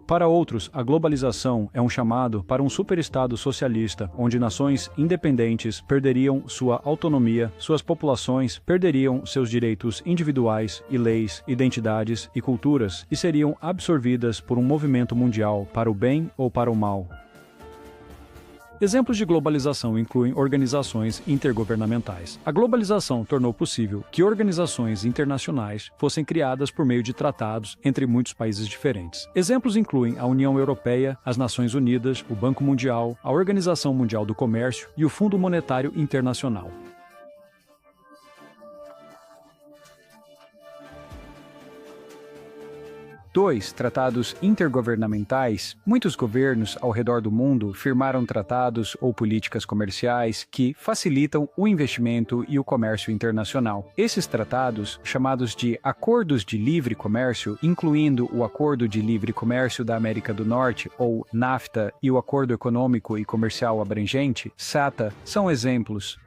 [SPEAKER 2] Para outros, a globalização é um chamado para um superestado socialista, onde nações independentes perderiam sua autonomia, suas populações perderiam seus direitos individuais e leis, identidades e culturas, e seriam absorvidas por um movimento mundial para o bem ou para o mal. Exemplos de globalização incluem organizações intergovernamentais. A globalização tornou possível que organizações internacionais fossem criadas por meio de tratados entre muitos países diferentes. Exemplos incluem a União Europeia, as Nações Unidas, o Banco Mundial, a Organização Mundial do Comércio e o Fundo Monetário Internacional. 2. Tratados intergovernamentais. Muitos governos ao redor do mundo firmaram tratados ou políticas comerciais que facilitam o investimento e o comércio internacional. Esses tratados, chamados de Acordos de Livre Comércio, incluindo o Acordo de Livre Comércio da América do Norte, ou NAFTA, e o Acordo Econômico e Comercial Abrangente, SATA, são exemplos.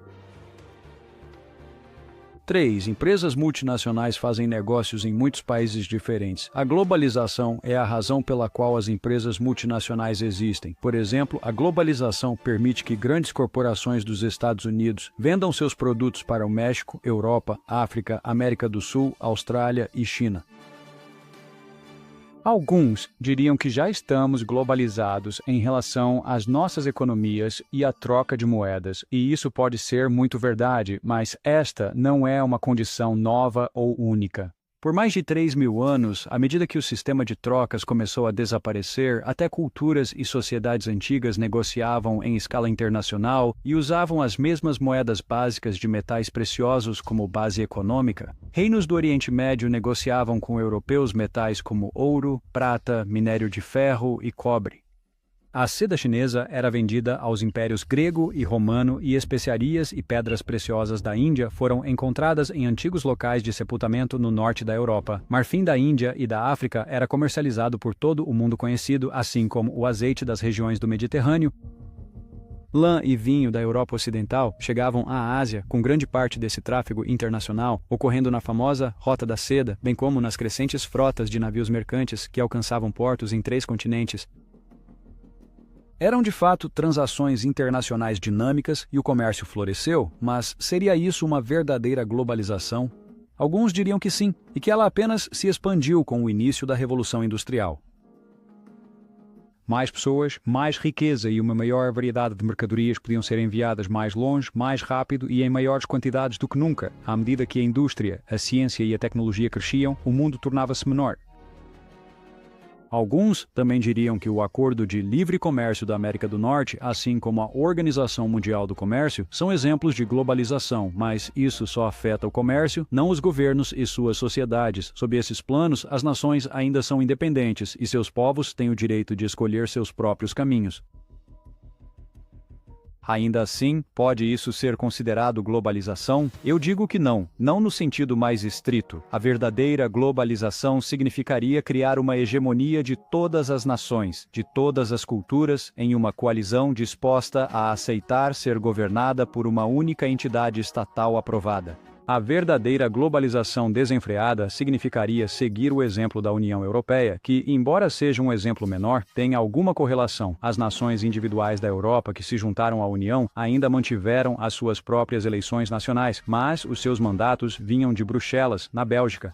[SPEAKER 2] 3. Empresas multinacionais fazem negócios em muitos países diferentes. A globalização é a razão pela qual as empresas multinacionais existem. Por exemplo, a globalização permite que grandes corporações dos Estados Unidos vendam seus produtos para o México, Europa, África, América do Sul, Austrália e China. Alguns diriam que já estamos globalizados em relação às nossas economias e à troca de moedas, e isso pode ser muito verdade, mas esta não é uma condição nova ou única. Por mais de 3.000 anos, à medida que o sistema de trocas começou a desaparecer, até culturas e sociedades antigas negociavam em escala internacional e usavam as mesmas moedas básicas de metais preciosos como base econômica. Reinos do Oriente Médio negociavam com europeus metais como ouro, prata, minério de ferro e cobre. A seda chinesa era vendida aos impérios grego e romano e especiarias e pedras preciosas da Índia foram encontradas em antigos locais de sepultamento no norte da Europa. Marfim da Índia e da África era comercializado por todo o mundo conhecido, assim como o azeite das regiões do Mediterrâneo. Lã e vinho da Europa Ocidental chegavam à Ásia, com grande parte desse tráfego internacional ocorrendo na famosa Rota da Seda, bem como nas crescentes frotas de navios mercantes que alcançavam portos em 3 continentes. Eram de fato transações internacionais dinâmicas e o comércio floresceu, mas seria isso uma verdadeira globalização? Alguns diriam que sim, e que ela apenas se expandiu com o início da Revolução Industrial. Mais pessoas, mais riqueza e uma maior variedade de mercadorias podiam ser enviadas mais longe, mais rápido e em maiores quantidades do que nunca. À medida que a indústria, a ciência e a tecnologia cresciam, o mundo tornava-se menor. Alguns também diriam que o Acordo de Livre Comércio da América do Norte, assim como a Organização Mundial do Comércio, são exemplos de globalização, mas isso só afeta o comércio, não os governos e suas sociedades. Sob esses planos, as nações ainda são independentes e seus povos têm o direito de escolher seus próprios caminhos. Ainda assim, pode isso ser considerado globalização? Eu digo que não, não no sentido mais estrito. A verdadeira globalização significaria criar uma hegemonia de todas as nações, de todas as culturas, em uma coalizão disposta a aceitar ser governada por uma única entidade estatal aprovada. A verdadeira globalização desenfreada significaria seguir o exemplo da União Europeia, que, embora seja um exemplo menor, tem alguma correlação. As nações individuais da Europa que se juntaram à União ainda mantiveram as suas próprias eleições nacionais, mas os seus mandatos vinham de Bruxelas, na Bélgica.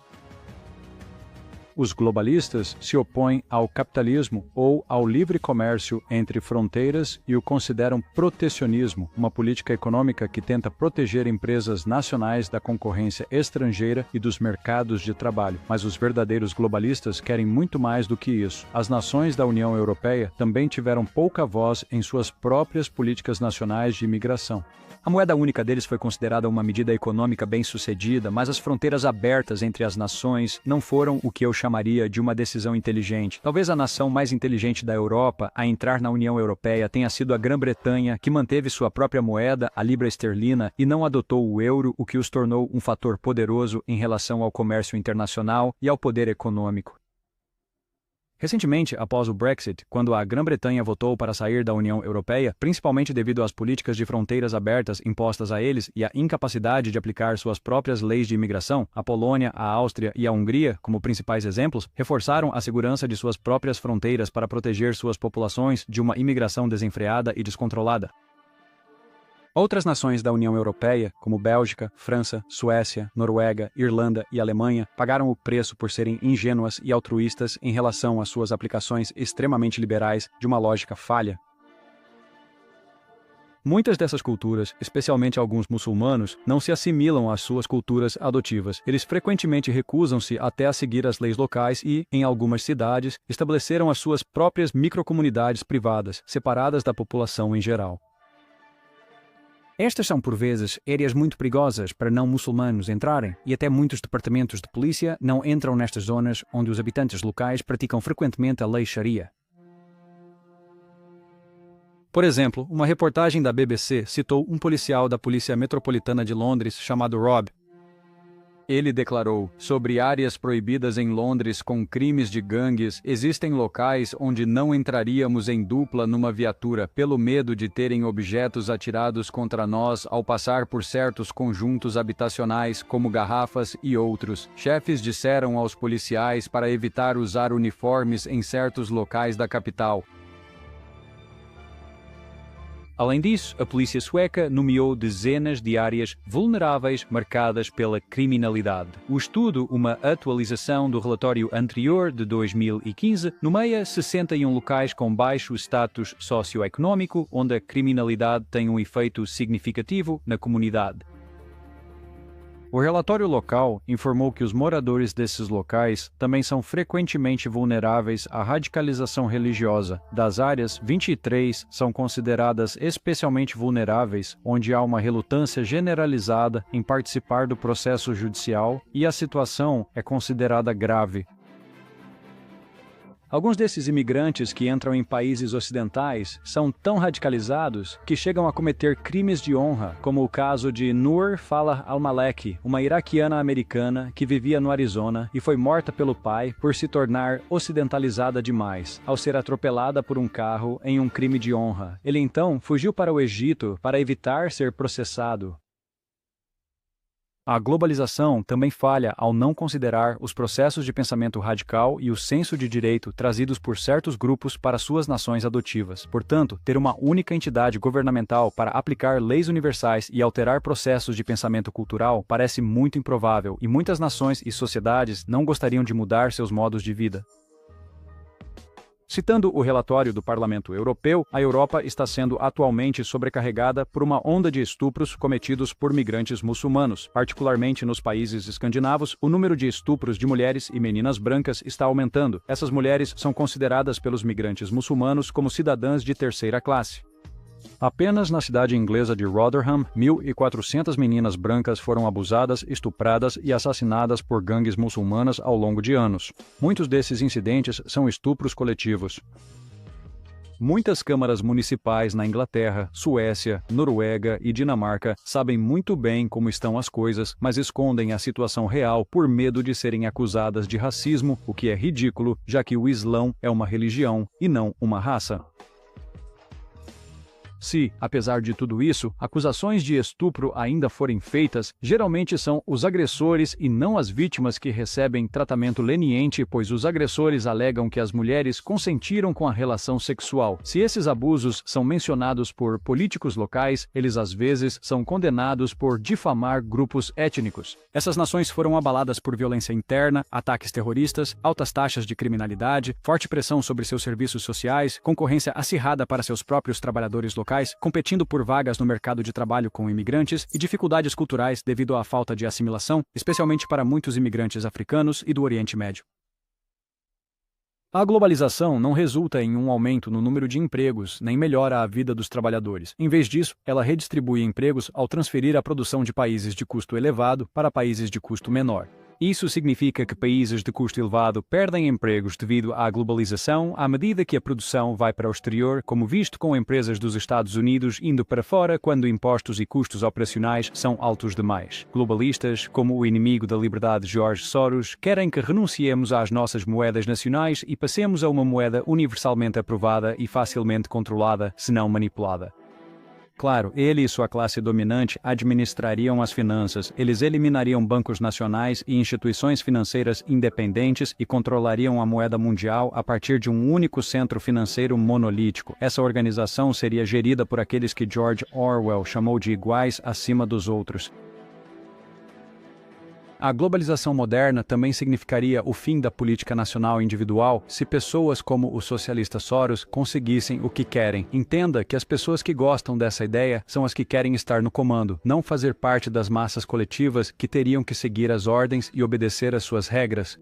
[SPEAKER 2] Os globalistas se opõem ao capitalismo ou ao livre comércio entre fronteiras e o consideram protecionismo, uma política econômica que tenta proteger empresas nacionais da concorrência estrangeira e dos mercados de trabalho. Mas os verdadeiros globalistas querem muito mais do que isso. As nações da União Europeia também tiveram pouca voz em suas próprias políticas nacionais de imigração. A moeda única deles foi considerada uma medida econômica bem-sucedida, mas as fronteiras abertas entre as nações não foram o que eu chamaria de uma decisão inteligente. Talvez a nação mais inteligente da Europa a entrar na União Europeia tenha sido a Grã-Bretanha, que manteve sua própria moeda, a libra esterlina, e não adotou o euro, o que os tornou um fator poderoso em relação ao comércio internacional e ao poder econômico. Recentemente, após o Brexit, quando a Grã-Bretanha votou para sair da União Europeia, principalmente devido às políticas de fronteiras abertas impostas a eles e à incapacidade de aplicar suas próprias leis de imigração, a Polônia, a Áustria e a Hungria, como principais exemplos, reforçaram a segurança de suas próprias fronteiras para proteger suas populações de uma imigração desenfreada e descontrolada. Outras nações da União Europeia, como Bélgica, França, Suécia, Noruega, Irlanda e Alemanha, pagaram o preço por serem ingênuas e altruístas em relação às suas aplicações extremamente liberais de uma lógica falha. Muitas dessas culturas, especialmente alguns muçulmanos, não se assimilam às suas culturas adotivas. Eles frequentemente recusam-se até a seguir as leis locais e, em algumas cidades, estabeleceram as suas próprias microcomunidades privadas, separadas da população em geral. Estas são, por vezes, áreas muito perigosas para não-muçulmanos entrarem, e até muitos departamentos de polícia não entram nestas zonas onde os habitantes locais praticam frequentemente a lei Sharia. Por exemplo, uma reportagem da BBC citou um policial da Polícia Metropolitana de Londres chamado Rob. Ele declarou: sobre áreas proibidas em Londres com crimes de gangues, existem locais onde não entraríamos em dupla numa viatura pelo medo de terem objetos atirados contra nós ao passar por certos conjuntos habitacionais, como garrafas e outros. Chefes disseram aos policiais para evitar usar uniformes em certos locais da capital. Além disso, a polícia sueca nomeou dezenas de áreas vulneráveis marcadas pela criminalidade. O estudo, uma atualização do relatório anterior de 2015, nomeia 61 locais com baixo status socioeconômico, onde a criminalidade tem um efeito significativo na comunidade. O relatório local informou que os moradores desses locais também são frequentemente vulneráveis à radicalização religiosa. Das áreas, 23 são consideradas especialmente vulneráveis, onde há uma relutância generalizada em participar do processo judicial e a situação é considerada grave. Alguns desses imigrantes que entram em países ocidentais são tão radicalizados que chegam a cometer crimes de honra, como o caso de Noor Falah Al-Maleki, uma iraquiana-americana que vivia no Arizona e foi morta pelo pai por se tornar ocidentalizada demais, ao ser atropelada por um carro em um crime de honra. Ele então fugiu para o Egito para evitar ser processado. A globalização também falha ao não considerar os processos de pensamento radical e o senso de direito trazidos por certos grupos para suas nações adotivas. Portanto, ter uma única entidade governamental para aplicar leis universais e alterar processos de pensamento cultural parece muito improvável, e muitas nações e sociedades não gostariam de mudar seus modos de vida. Citando o relatório do Parlamento Europeu, a Europa está sendo atualmente sobrecarregada por uma onda de estupros cometidos por migrantes muçulmanos. Particularmente nos países escandinavos, o número de estupros de mulheres e meninas brancas está aumentando. Essas mulheres são consideradas pelos migrantes muçulmanos como cidadãs de terceira classe. Apenas na cidade inglesa de Rotherham, 1.400 meninas brancas foram abusadas, estupradas e assassinadas por gangues muçulmanas ao longo de anos. Muitos desses incidentes são estupros coletivos. Muitas câmaras municipais na Inglaterra, Suécia, Noruega e Dinamarca sabem muito bem como estão as coisas, mas escondem a situação real por medo de serem acusadas de racismo, o que é ridículo, já que o Islão é uma religião e não uma raça. Se, apesar de tudo isso, acusações de estupro ainda forem feitas, geralmente são os agressores e não as vítimas que recebem tratamento leniente, pois os agressores alegam que as mulheres consentiram com a relação sexual. Se esses abusos são mencionados por políticos locais, eles às vezes são condenados por difamar grupos étnicos. Essas nações foram abaladas por violência interna, ataques terroristas, altas taxas de criminalidade, forte pressão sobre seus serviços sociais, concorrência acirrada para seus próprios trabalhadores locais, competindo por vagas no mercado de trabalho com imigrantes e dificuldades culturais devido à falta de assimilação, especialmente para muitos imigrantes africanos e do Oriente Médio. A globalização não resulta em um aumento no número de empregos, nem melhora a vida dos trabalhadores. Em vez disso, ela redistribui empregos ao transferir a produção de países de custo elevado para países de custo menor. Isso significa que países de custo elevado perdem empregos devido à globalização à medida que a produção vai para o exterior, como visto com empresas dos Estados Unidos indo para fora quando impostos e custos operacionais são altos demais. Globalistas, como o inimigo da liberdade George Soros, querem que renunciemos às nossas moedas nacionais e passemos a uma moeda universalmente aprovada e facilmente controlada, se não manipulada. Claro, ele e sua classe dominante administrariam as finanças, eles eliminariam bancos nacionais e instituições financeiras independentes e controlariam a moeda mundial a partir de um único centro financeiro monolítico. Essa organização seria gerida por aqueles que George Orwell chamou de iguais acima dos outros. A globalização moderna também significaria o fim da política nacional individual se pessoas como o socialista Soros conseguissem o que querem. Entenda que as pessoas que gostam dessa ideia são as que querem estar no comando, não fazer parte das massas coletivas que teriam que seguir as ordens e obedecer às suas regras.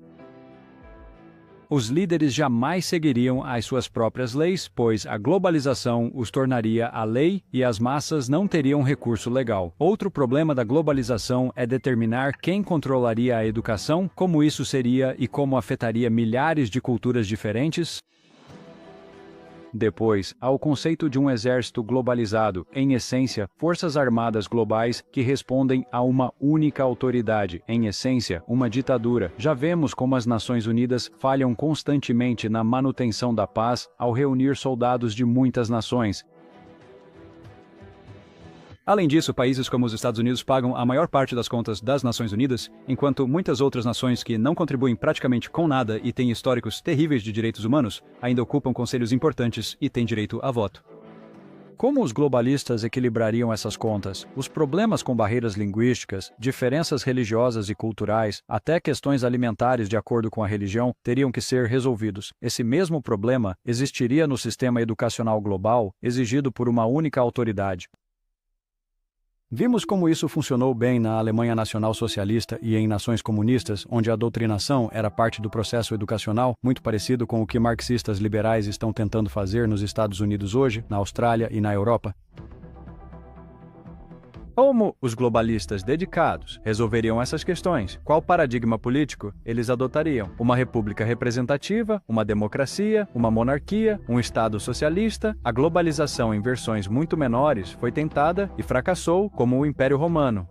[SPEAKER 2] Os líderes jamais seguiriam as suas próprias leis, pois a globalização os tornaria a lei e as massas não teriam recurso legal. Outro problema da globalização é determinar quem controlaria a educação, como isso seria e como afetaria milhares de culturas diferentes. Depois, há o conceito de um exército globalizado, em essência, forças armadas globais que respondem a uma única autoridade, em essência, uma ditadura. Já vemos como as Nações Unidas falham constantemente na manutenção da paz ao reunir soldados de muitas nações. Além disso, países como os Estados Unidos pagam a maior parte das contas das Nações Unidas, enquanto muitas outras nações que não contribuem praticamente com nada e têm históricos terríveis de direitos humanos, ainda ocupam conselhos importantes e têm direito a voto. Como os globalistas equilibrariam essas contas? Os problemas com barreiras linguísticas, diferenças religiosas e culturais, até questões alimentares de acordo com a religião, teriam que ser resolvidos. Esse mesmo problema existiria no sistema educacional global, exigido por uma única autoridade. Vimos como isso funcionou bem na Alemanha Nacional Socialista e em nações comunistas, onde a doutrinação era parte do processo educacional, muito parecido com o que marxistas liberais estão tentando fazer nos Estados Unidos hoje, na Austrália e na Europa. Como os globalistas dedicados resolveriam essas questões? Qual paradigma político eles adotariam? Uma república representativa, uma democracia, uma monarquia, um Estado socialista? A globalização em versões muito menores foi tentada e fracassou, como o Império Romano.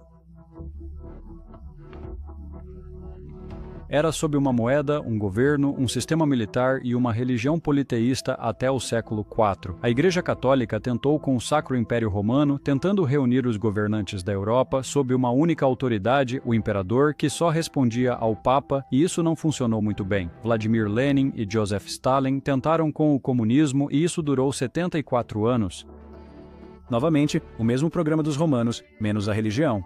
[SPEAKER 2] Era sob uma moeda, um governo, um sistema militar e uma religião politeísta até o século IV. A Igreja Católica tentou com o Sacro Império Romano, tentando reunir os governantes da Europa sob uma única autoridade, o imperador, que só respondia ao Papa, e isso não funcionou muito bem. Vladimir Lenin e Joseph Stalin tentaram com o comunismo e isso durou 74 anos. Novamente, o mesmo programa dos romanos, menos a religião.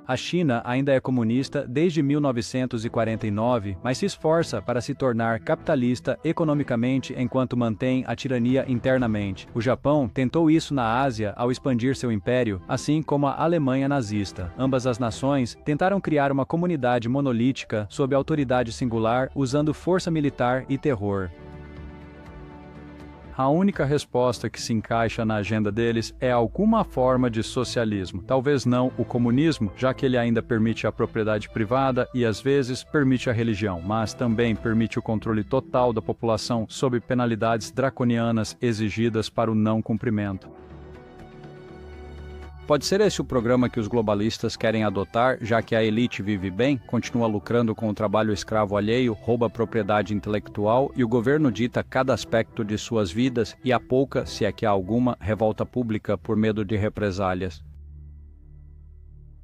[SPEAKER 2] A China ainda é comunista desde 1949, mas se esforça para se tornar capitalista economicamente enquanto mantém a tirania internamente. O Japão tentou isso na Ásia ao expandir seu império, assim como a Alemanha nazista. Ambas as nações tentaram criar uma comunidade monolítica sob autoridade singular usando força militar e terror. a única resposta que se encaixa na agenda deles é alguma forma de socialismo. Talvez não o comunismo, já que ele ainda permite a propriedade privada e às vezes permite a religião, mas também permite o controle total da população sob penalidades draconianas exigidas para o não cumprimento. Pode ser esse o programa que os globalistas querem adotar, já que a elite vive bem, continua lucrando com o trabalho escravo alheio, rouba a propriedade intelectual e o governo dita cada aspecto de suas vidas e há pouca, se é que há alguma, revolta pública por medo de represálias.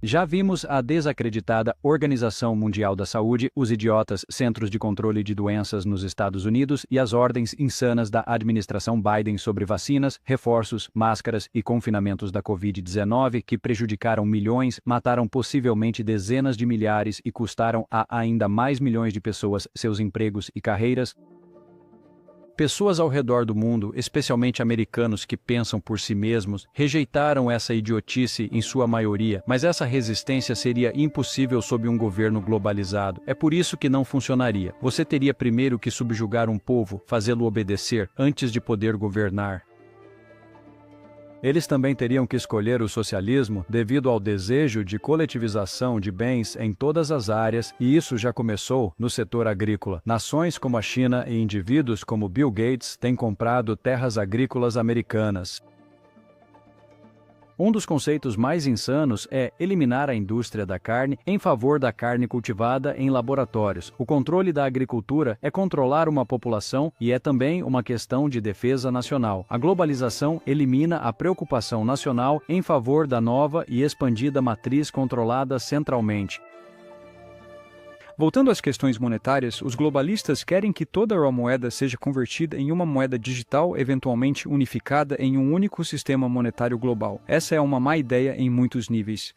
[SPEAKER 2] Já vimos a desacreditada Organização Mundial da Saúde, os idiotas Centros de Controle de Doenças nos Estados Unidos e as ordens insanas da administração Biden sobre vacinas, reforços, máscaras e confinamentos da Covid-19 que prejudicaram milhões, mataram possivelmente dezenas de milhares e custaram a ainda mais milhões de pessoas seus empregos e carreiras. Pessoas ao redor do mundo, especialmente americanos que pensam por si mesmos, rejeitaram essa idiotice em sua maioria, mas essa resistência seria impossível sob um governo globalizado. É por isso que não funcionaria. Você teria primeiro que subjugar um povo, fazê-lo obedecer, antes de poder governar. Eles também teriam que escolher o socialismo devido ao desejo de coletivização de bens em todas as áreas, e isso já começou no setor agrícola. Nações como a China e indivíduos como Bill Gates têm comprado terras agrícolas americanas. Um dos conceitos mais insanos é eliminar a indústria da carne em favor da carne cultivada em laboratórios. O controle da agricultura é controlar uma população e é também uma questão de defesa nacional. A globalização elimina a preocupação nacional em favor da nova e expandida matriz controlada centralmente. Voltando às questões monetárias, os globalistas querem que toda a moeda seja convertida em uma moeda digital, eventualmente unificada em um único sistema monetário global. Essa é uma má ideia em muitos níveis.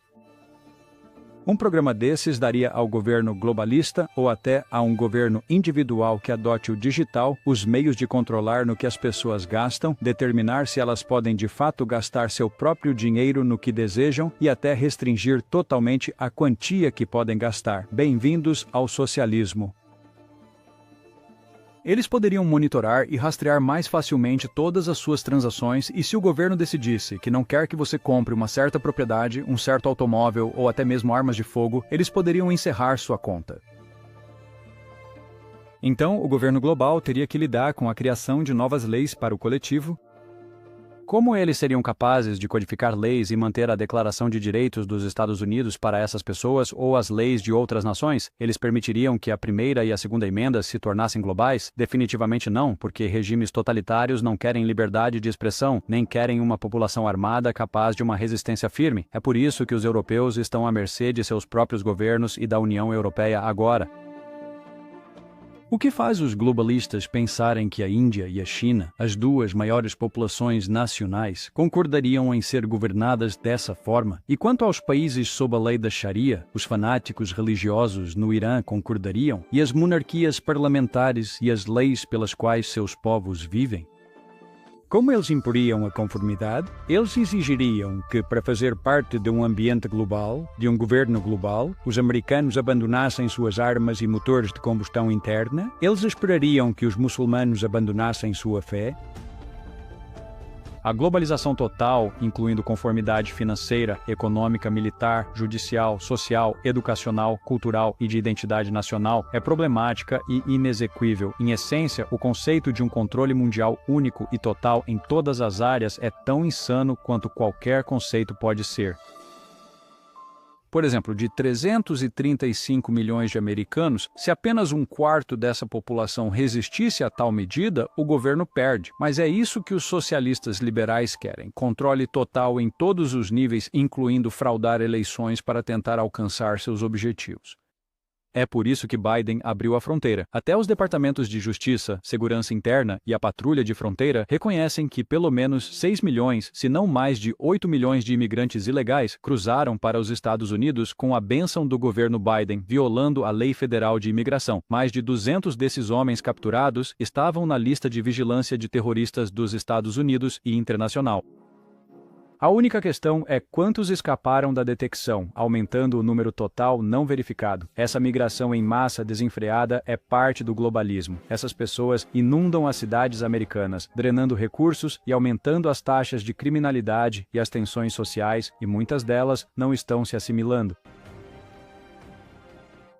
[SPEAKER 2] Um programa desses daria ao governo globalista ou até a um governo individual que adote o digital os meios de controlar no que as pessoas gastam, determinar se elas podem de fato gastar seu próprio dinheiro no que desejam e até restringir totalmente a quantia que podem gastar. Bem-vindos ao socialismo. Eles poderiam monitorar e rastrear mais facilmente todas as suas transações e se o governo decidisse que não quer que você compre uma certa propriedade, um certo automóvel ou até mesmo armas de fogo, eles poderiam encerrar sua conta. Então, o governo global teria que lidar com a criação de novas leis para o coletivo. Como eles seriam capazes de codificar leis e manter a Declaração de Direitos dos Estados Unidos para essas pessoas ou as leis de outras nações? Eles permitiriam que a primeira e a segunda emendas se tornassem globais? Definitivamente não, porque regimes totalitários não querem liberdade de expressão, nem querem uma população armada capaz de uma resistência firme. É por isso que os europeus estão à mercê de seus próprios governos e da União Europeia agora. O que faz os globalistas pensarem que a Índia e a China, as duas maiores populações nacionais, concordariam em ser governadas dessa forma? E quanto aos países sob a lei da Sharia, os fanáticos religiosos no Irã concordariam? E as monarquias parlamentares e as leis pelas quais seus povos vivem? Como eles imporiam a conformidade? Eles exigiriam que, para fazer parte de um ambiente global, de um governo global, os americanos abandonassem suas armas e motores de combustão interna? Eles esperariam que os muçulmanos abandonassem sua fé? A globalização total, incluindo conformidade financeira, econômica, militar, judicial, social, educacional, cultural e de identidade nacional, é problemática e inexequível. Em essência, o conceito de um controle mundial único e total em todas as áreas é tão insano quanto qualquer conceito pode ser. Por exemplo, de 335 milhões de americanos, se apenas um quarto dessa população resistisse a tal medida, o governo perde. Mas é isso que os socialistas liberais querem: controle total em todos os níveis, incluindo fraudar eleições para tentar alcançar seus objetivos. É por isso que Biden abriu a fronteira. Até os departamentos de Justiça, Segurança Interna e a Patrulha de Fronteira reconhecem que pelo menos 6 milhões, se não mais de 8 milhões de imigrantes ilegais cruzaram para os Estados Unidos com a bênção do governo Biden, violando a Lei Federal de Imigração. Mais de 200 desses homens capturados estavam na lista de vigilância de terroristas dos Estados Unidos e internacional. A única questão é quantos escaparam da detecção, aumentando o número total não verificado. Essa migração em massa desenfreada é parte do globalismo. Essas pessoas inundam as cidades americanas, drenando recursos e aumentando as taxas de criminalidade e as tensões sociais, e muitas delas não estão se assimilando.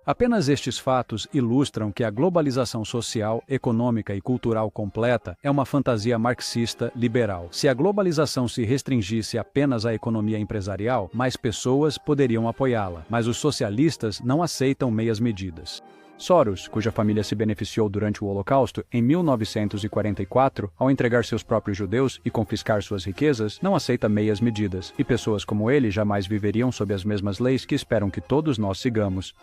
[SPEAKER 2] Apenas estes fatos ilustram que a globalização social, econômica e cultural completa é uma fantasia marxista liberal. Se a globalização se restringisse apenas à economia empresarial, mais pessoas poderiam apoiá-la, mas os socialistas não aceitam meias medidas. Soros, cuja família se beneficiou durante o Holocausto, em 1944, ao entregar seus próprios judeus e confiscar suas riquezas, não aceita meias medidas, e pessoas como ele jamais viveriam sob as mesmas leis que esperam que todos nós sigamos.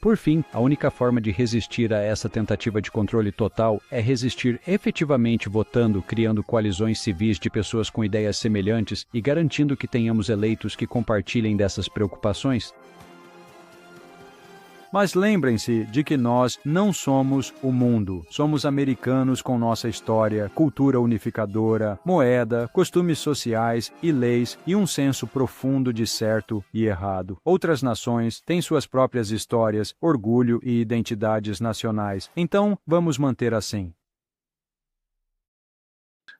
[SPEAKER 2] Por fim, a única forma de resistir a essa tentativa de controle total é resistir efetivamente votando, criando coalizões civis de pessoas com ideias semelhantes e garantindo que tenhamos eleitos que compartilhem dessas preocupações. Mas lembrem-se de que nós não somos o mundo. Somos americanos com nossa história, cultura unificadora, moeda, costumes sociais e leis e um senso profundo de certo e errado. Outras nações têm suas próprias histórias, orgulho e identidades nacionais. Então, vamos manter assim.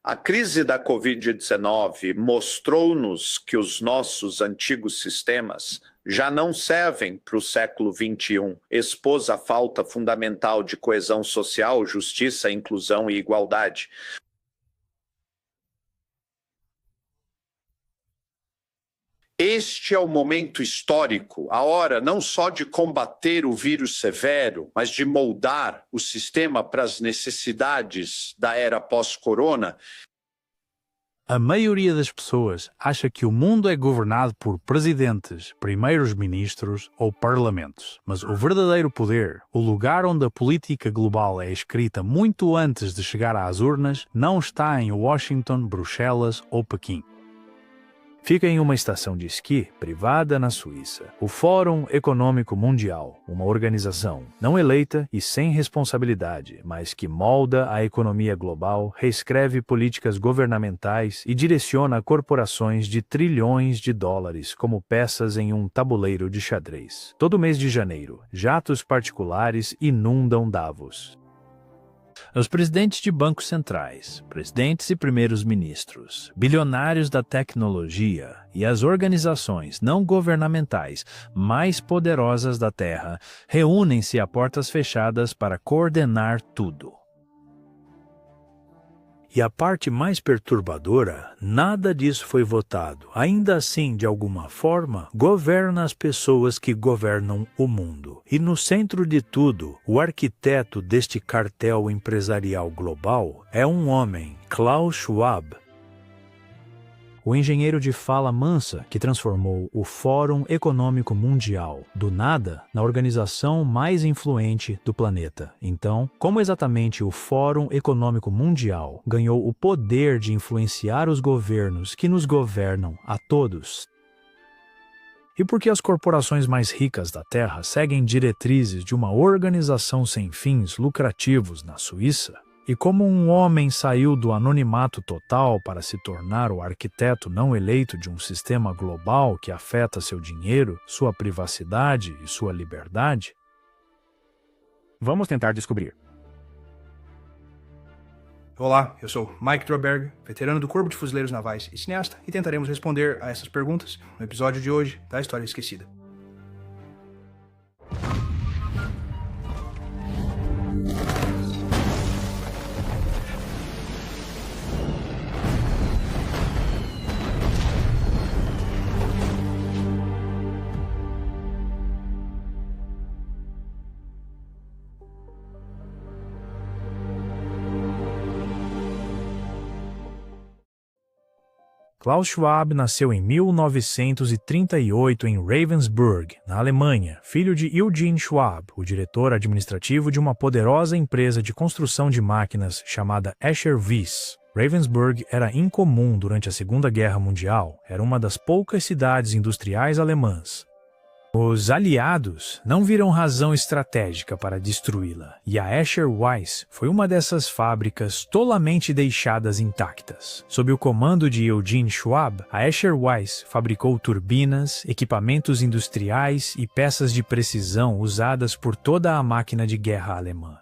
[SPEAKER 16] A crise da Covid-19 mostrou-nos que os nossos antigos sistemas já não servem para o século XXI, expôs a falta fundamental de coesão social, justiça, inclusão e igualdade. Este é o momento histórico, a hora não só de combater o vírus severo, mas de moldar o sistema para as necessidades da era pós-corona.
[SPEAKER 10] A maioria das pessoas acha que o mundo é governado por presidentes, primeiros-ministros ou parlamentos. Mas o verdadeiro poder, o lugar onde a política global é escrita muito antes de chegar às urnas, não está em Washington, Bruxelas ou Pequim. Fica em uma estação de esqui privada na Suíça. O Fórum Econômico Mundial, uma organização não eleita e sem responsabilidade, mas que molda a economia global, reescreve políticas governamentais e direciona corporações de trilhões de dólares como peças em um tabuleiro de xadrez. Todo mês de janeiro, jatos particulares inundam Davos. Os presidentes de bancos centrais, presidentes e primeiros-ministros, bilionários da tecnologia e as organizações não governamentais mais poderosas da Terra reúnem-se a portas fechadas para coordenar tudo. E a parte mais perturbadora, nada disso foi votado. Ainda assim, de alguma forma, governa as pessoas que governam o mundo. E no centro de tudo, o arquiteto deste cartel empresarial global é um homem, Klaus Schwab. O engenheiro de fala mansa que transformou o Fórum Econômico Mundial do nada na organização mais influente do planeta. Então, como exatamente o Fórum Econômico Mundial ganhou o poder de influenciar os governos que nos governam a todos? E por que as corporações mais ricas da Terra seguem diretrizes de uma organização sem fins lucrativos na Suíça? E como um homem saiu do anonimato total para se tornar o arquiteto não eleito de um sistema global que afeta seu dinheiro, sua privacidade e sua liberdade?
[SPEAKER 17] Vamos tentar descobrir.
[SPEAKER 11] Olá, eu sou Mike Droberg, veterano do Corpo de Fuzileiros Navais e cineasta, e tentaremos responder a essas perguntas no episódio de hoje da História Esquecida.
[SPEAKER 10] Klaus Schwab nasceu em 1938 em Ravensburg, na Alemanha, filho de Eugene Schwab, o diretor administrativo de uma poderosa empresa de construção de máquinas chamada Escher Wyss. Ravensburg era incomum durante a Segunda Guerra Mundial, era uma das poucas cidades industriais alemãs.
[SPEAKER 9] Os aliados não viram razão estratégica para destruí-la, e a Asher Weiss foi uma dessas fábricas tolamente deixadas intactas. Sob o comando de Eugene Schwab, a Asher Weiss fabricou turbinas, equipamentos industriais e peças de precisão usadas por toda a máquina de guerra alemã.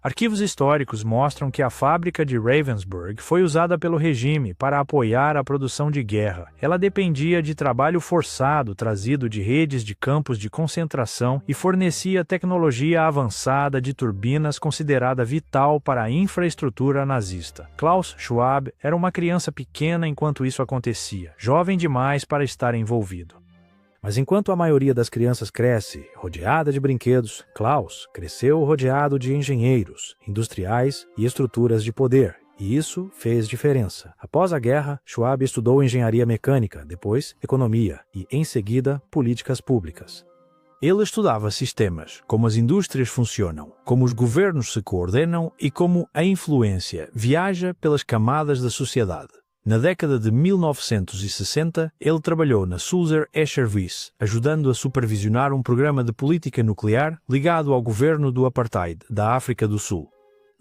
[SPEAKER 9] Arquivos históricos mostram que a fábrica de Ravensburg foi usada pelo regime para apoiar a produção de guerra. Ela dependia de trabalho forçado trazido de redes de campos de concentração e fornecia tecnologia avançada de turbinas considerada vital para a infraestrutura nazista. Klaus Schwab era uma criança pequena enquanto isso acontecia, jovem demais para estar envolvido. Mas enquanto a maioria das crianças cresce rodeada de brinquedos, Klaus cresceu rodeado de engenheiros, industriais e estruturas de poder. E isso fez diferença. Após a guerra, Schwab estudou engenharia mecânica, depois economia e, em seguida, políticas públicas. Ele estudava sistemas, como as indústrias funcionam, como os governos se coordenam e como a influência viaja pelas camadas da sociedade. Na década de 1960, ele trabalhou na Sulzer Asher Weiss, ajudando a supervisionar um programa de política nuclear ligado ao governo do Apartheid da África do Sul.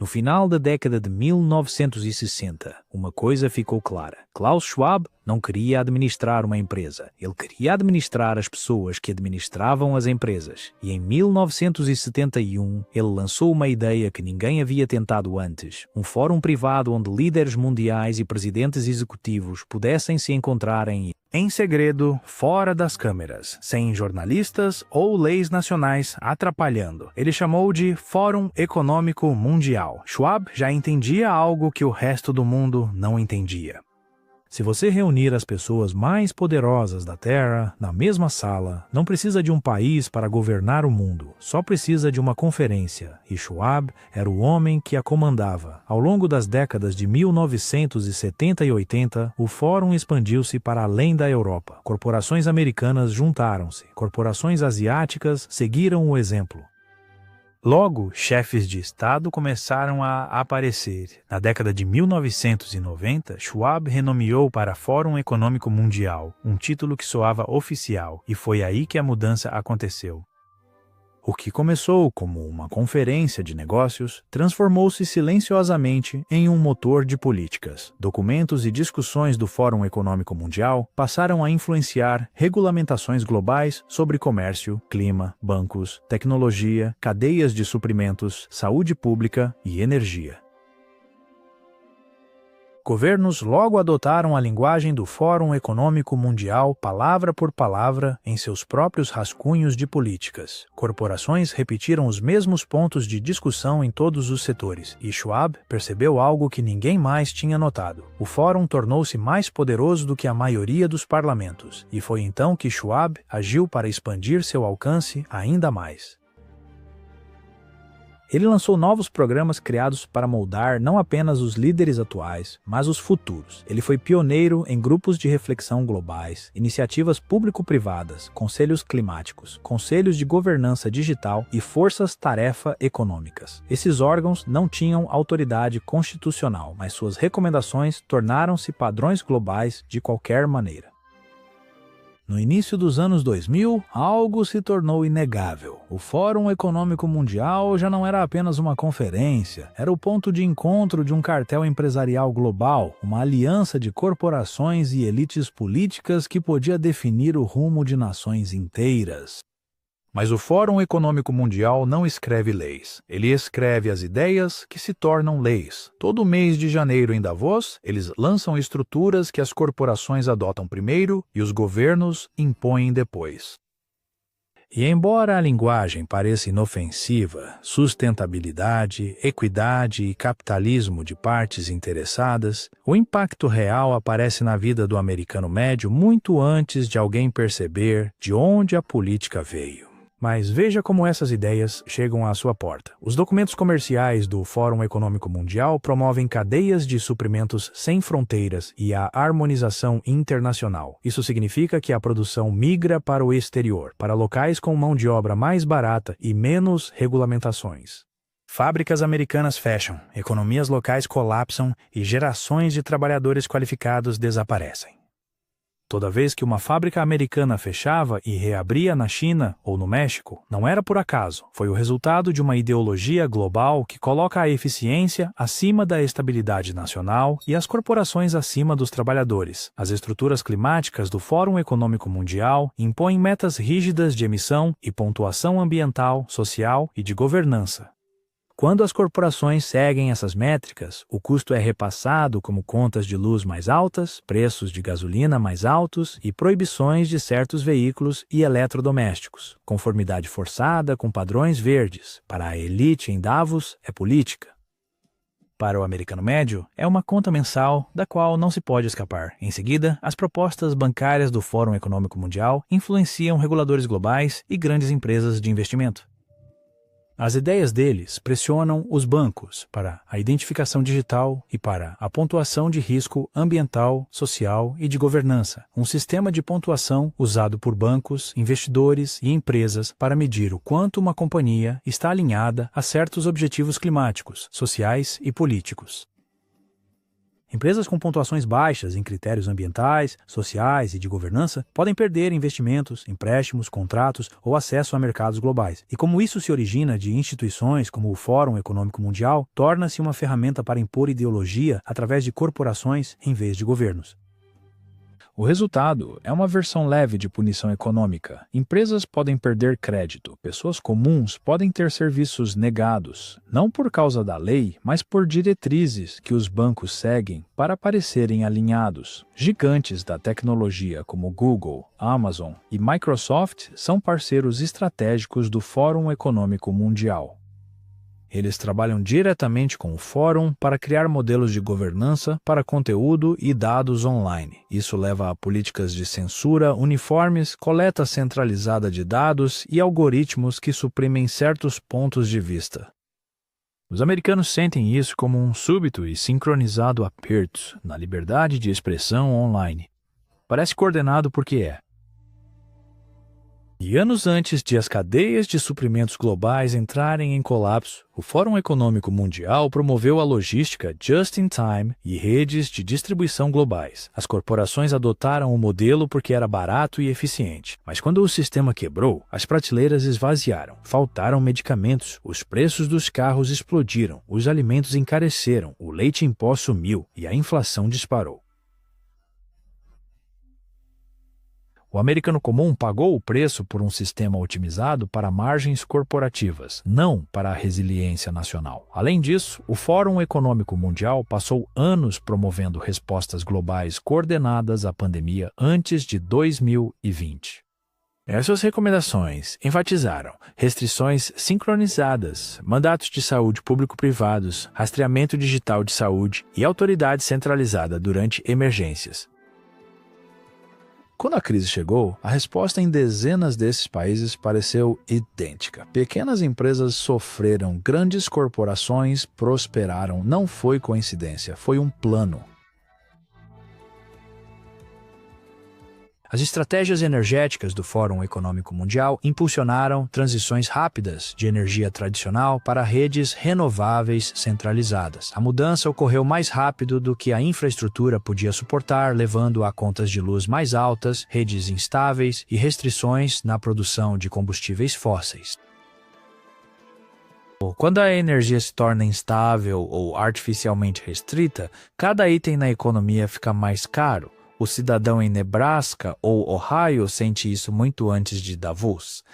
[SPEAKER 9] No final da década de 1960, uma coisa ficou clara. Klaus Schwab não queria administrar uma empresa. Ele queria administrar as pessoas que administravam as empresas. E em 1971, ele lançou uma ideia que ninguém havia tentado antes. Um fórum privado onde líderes mundiais e presidentes executivos pudessem se encontrarem em segredo, fora das câmeras, sem jornalistas ou leis nacionais atrapalhando. Ele chamou de Fórum Econômico Mundial. Schwab já entendia algo que o resto do mundo não entendia. Se você reunir as pessoas mais poderosas da Terra na mesma sala, não precisa de um país para governar o mundo, só precisa de uma conferência, e Schwab era o homem que a comandava. Ao longo das décadas de 1970 e 80, o Fórum expandiu-se para além da Europa. Corporações americanas juntaram-se, corporações asiáticas seguiram o exemplo. Logo, chefes de Estado começaram a aparecer. Na década de 1990, Schwab renomeou para Fórum Econômico Mundial, um título que soava oficial, e foi aí que a mudança aconteceu. O que começou como uma conferência de negócios transformou-se silenciosamente em um motor de políticas. Documentos e discussões do Fórum Econômico Mundial passaram a influenciar regulamentações globais sobre comércio, clima, bancos, tecnologia, cadeias de suprimentos, saúde pública e energia. Governos logo adotaram a linguagem do Fórum Econômico Mundial palavra por palavra em seus próprios rascunhos de políticas. Corporações repetiram os mesmos pontos de discussão em todos os setores, e Schwab percebeu algo que ninguém mais tinha notado. O Fórum tornou-se mais poderoso do que a maioria dos parlamentos, e foi então que Schwab agiu para expandir seu alcance ainda mais. Ele lançou novos programas criados para moldar não apenas os líderes atuais, mas os futuros. Ele foi pioneiro em grupos de reflexão globais, iniciativas público-privadas, conselhos climáticos, conselhos de governança digital e forças-tarefa econômicas. Esses órgãos não tinham autoridade constitucional, mas suas recomendações tornaram-se padrões globais de qualquer maneira. No início dos anos 2000, algo se tornou inegável. O Fórum Econômico Mundial já não era apenas uma conferência, era o ponto de encontro de um cartel empresarial global, uma aliança de corporações e elites políticas que podia definir o rumo de nações inteiras. Mas o Fórum Econômico Mundial não escreve leis. Ele escreve as ideias que se tornam leis. Todo mês de janeiro em Davos, eles lançam estruturas que as corporações adotam primeiro e os governos impõem depois. E embora a linguagem pareça inofensiva, sustentabilidade, equidade e capitalismo de partes interessadas, o impacto real aparece na vida do americano médio muito antes de alguém perceber de onde a política veio. Mas veja como essas ideias chegam à sua porta. Os documentos comerciais do Fórum Econômico Mundial promovem cadeias de suprimentos sem fronteiras e a harmonização internacional. Isso significa que a produção migra para o exterior, para locais com mão de obra mais barata e menos regulamentações. Fábricas americanas fecham, economias locais colapsam e gerações de trabalhadores qualificados desaparecem. Toda vez que uma fábrica americana fechava e reabria na China ou no México, não era por acaso, foi o resultado de uma ideologia global que coloca a eficiência acima da estabilidade nacional e as corporações acima dos trabalhadores. As estruturas climáticas do Fórum Econômico Mundial impõem metas rígidas de emissão e pontuação ambiental, social e de governança. Quando as corporações seguem essas métricas, o custo é repassado como contas de luz mais altas, preços de gasolina mais altos e proibições de certos veículos e eletrodomésticos. Conformidade forçada com padrões verdes. Para a elite em Davos, é política. Para o americano médio, é uma conta mensal da qual não se pode escapar. Em seguida, as propostas bancárias do Fórum Econômico Mundial influenciam reguladores globais e grandes empresas de investimento. As ideias deles pressionam os bancos para a identificação digital e para a pontuação de risco ambiental, social e de governança, um sistema de pontuação usado por bancos, investidores e empresas para medir o quanto uma companhia está alinhada a certos objetivos climáticos, sociais e políticos. Empresas com pontuações baixas em critérios ambientais, sociais e de governança podem perder investimentos, empréstimos, contratos ou acesso a mercados globais. E como isso se origina de instituições como o Fórum Econômico Mundial, torna-se uma ferramenta para impor ideologia através de corporações em vez de governos. O resultado é uma versão leve de punição econômica. Empresas podem perder crédito, pessoas comuns podem ter serviços negados, não por causa da lei, mas por diretrizes que os bancos seguem para parecerem alinhados. Gigantes da tecnologia como Google, Amazon e Microsoft são parceiros estratégicos do Fórum Econômico Mundial. Eles trabalham diretamente com o fórum para criar modelos de governança para conteúdo e dados online. Isso leva a políticas de censura uniformes, coleta centralizada de dados e algoritmos que suprimem certos pontos de vista. Os americanos sentem isso como um súbito e sincronizado aperto na liberdade de expressão online. Parece coordenado porque é. E anos antes de as cadeias de suprimentos globais entrarem em colapso, o Fórum Econômico Mundial promoveu a logística just-in-time e redes de distribuição globais. As corporações adotaram o modelo porque era barato e eficiente. Mas quando o sistema quebrou, as prateleiras esvaziaram, faltaram medicamentos, os preços dos carros explodiram, os alimentos encareceram, o leite em pó sumiu e a inflação disparou. O americano comum pagou o preço por um sistema otimizado para margens corporativas, não para a resiliência nacional. Além disso, o Fórum Econômico Mundial passou anos promovendo respostas globais coordenadas à pandemia antes de 2020. Essas recomendações enfatizaram restrições sincronizadas, mandatos de saúde público-privados, rastreamento digital de saúde e autoridade centralizada durante emergências. Quando a crise chegou, a resposta em dezenas desses países pareceu idêntica. Pequenas empresas sofreram, grandes corporações prosperaram. Não foi coincidência, foi um plano. As estratégias energéticas do Fórum Econômico Mundial impulsionaram transições rápidas de energia tradicional para redes renováveis centralizadas. A mudança ocorreu mais rápido do que a infraestrutura podia suportar, levando a contas de luz mais altas, redes instáveis e restrições na produção de combustíveis fósseis. Quando a energia se torna instável ou artificialmente restrita, cada item na economia fica mais caro. O cidadão em Nebraska ou Ohio sente isso muito antes de Davos.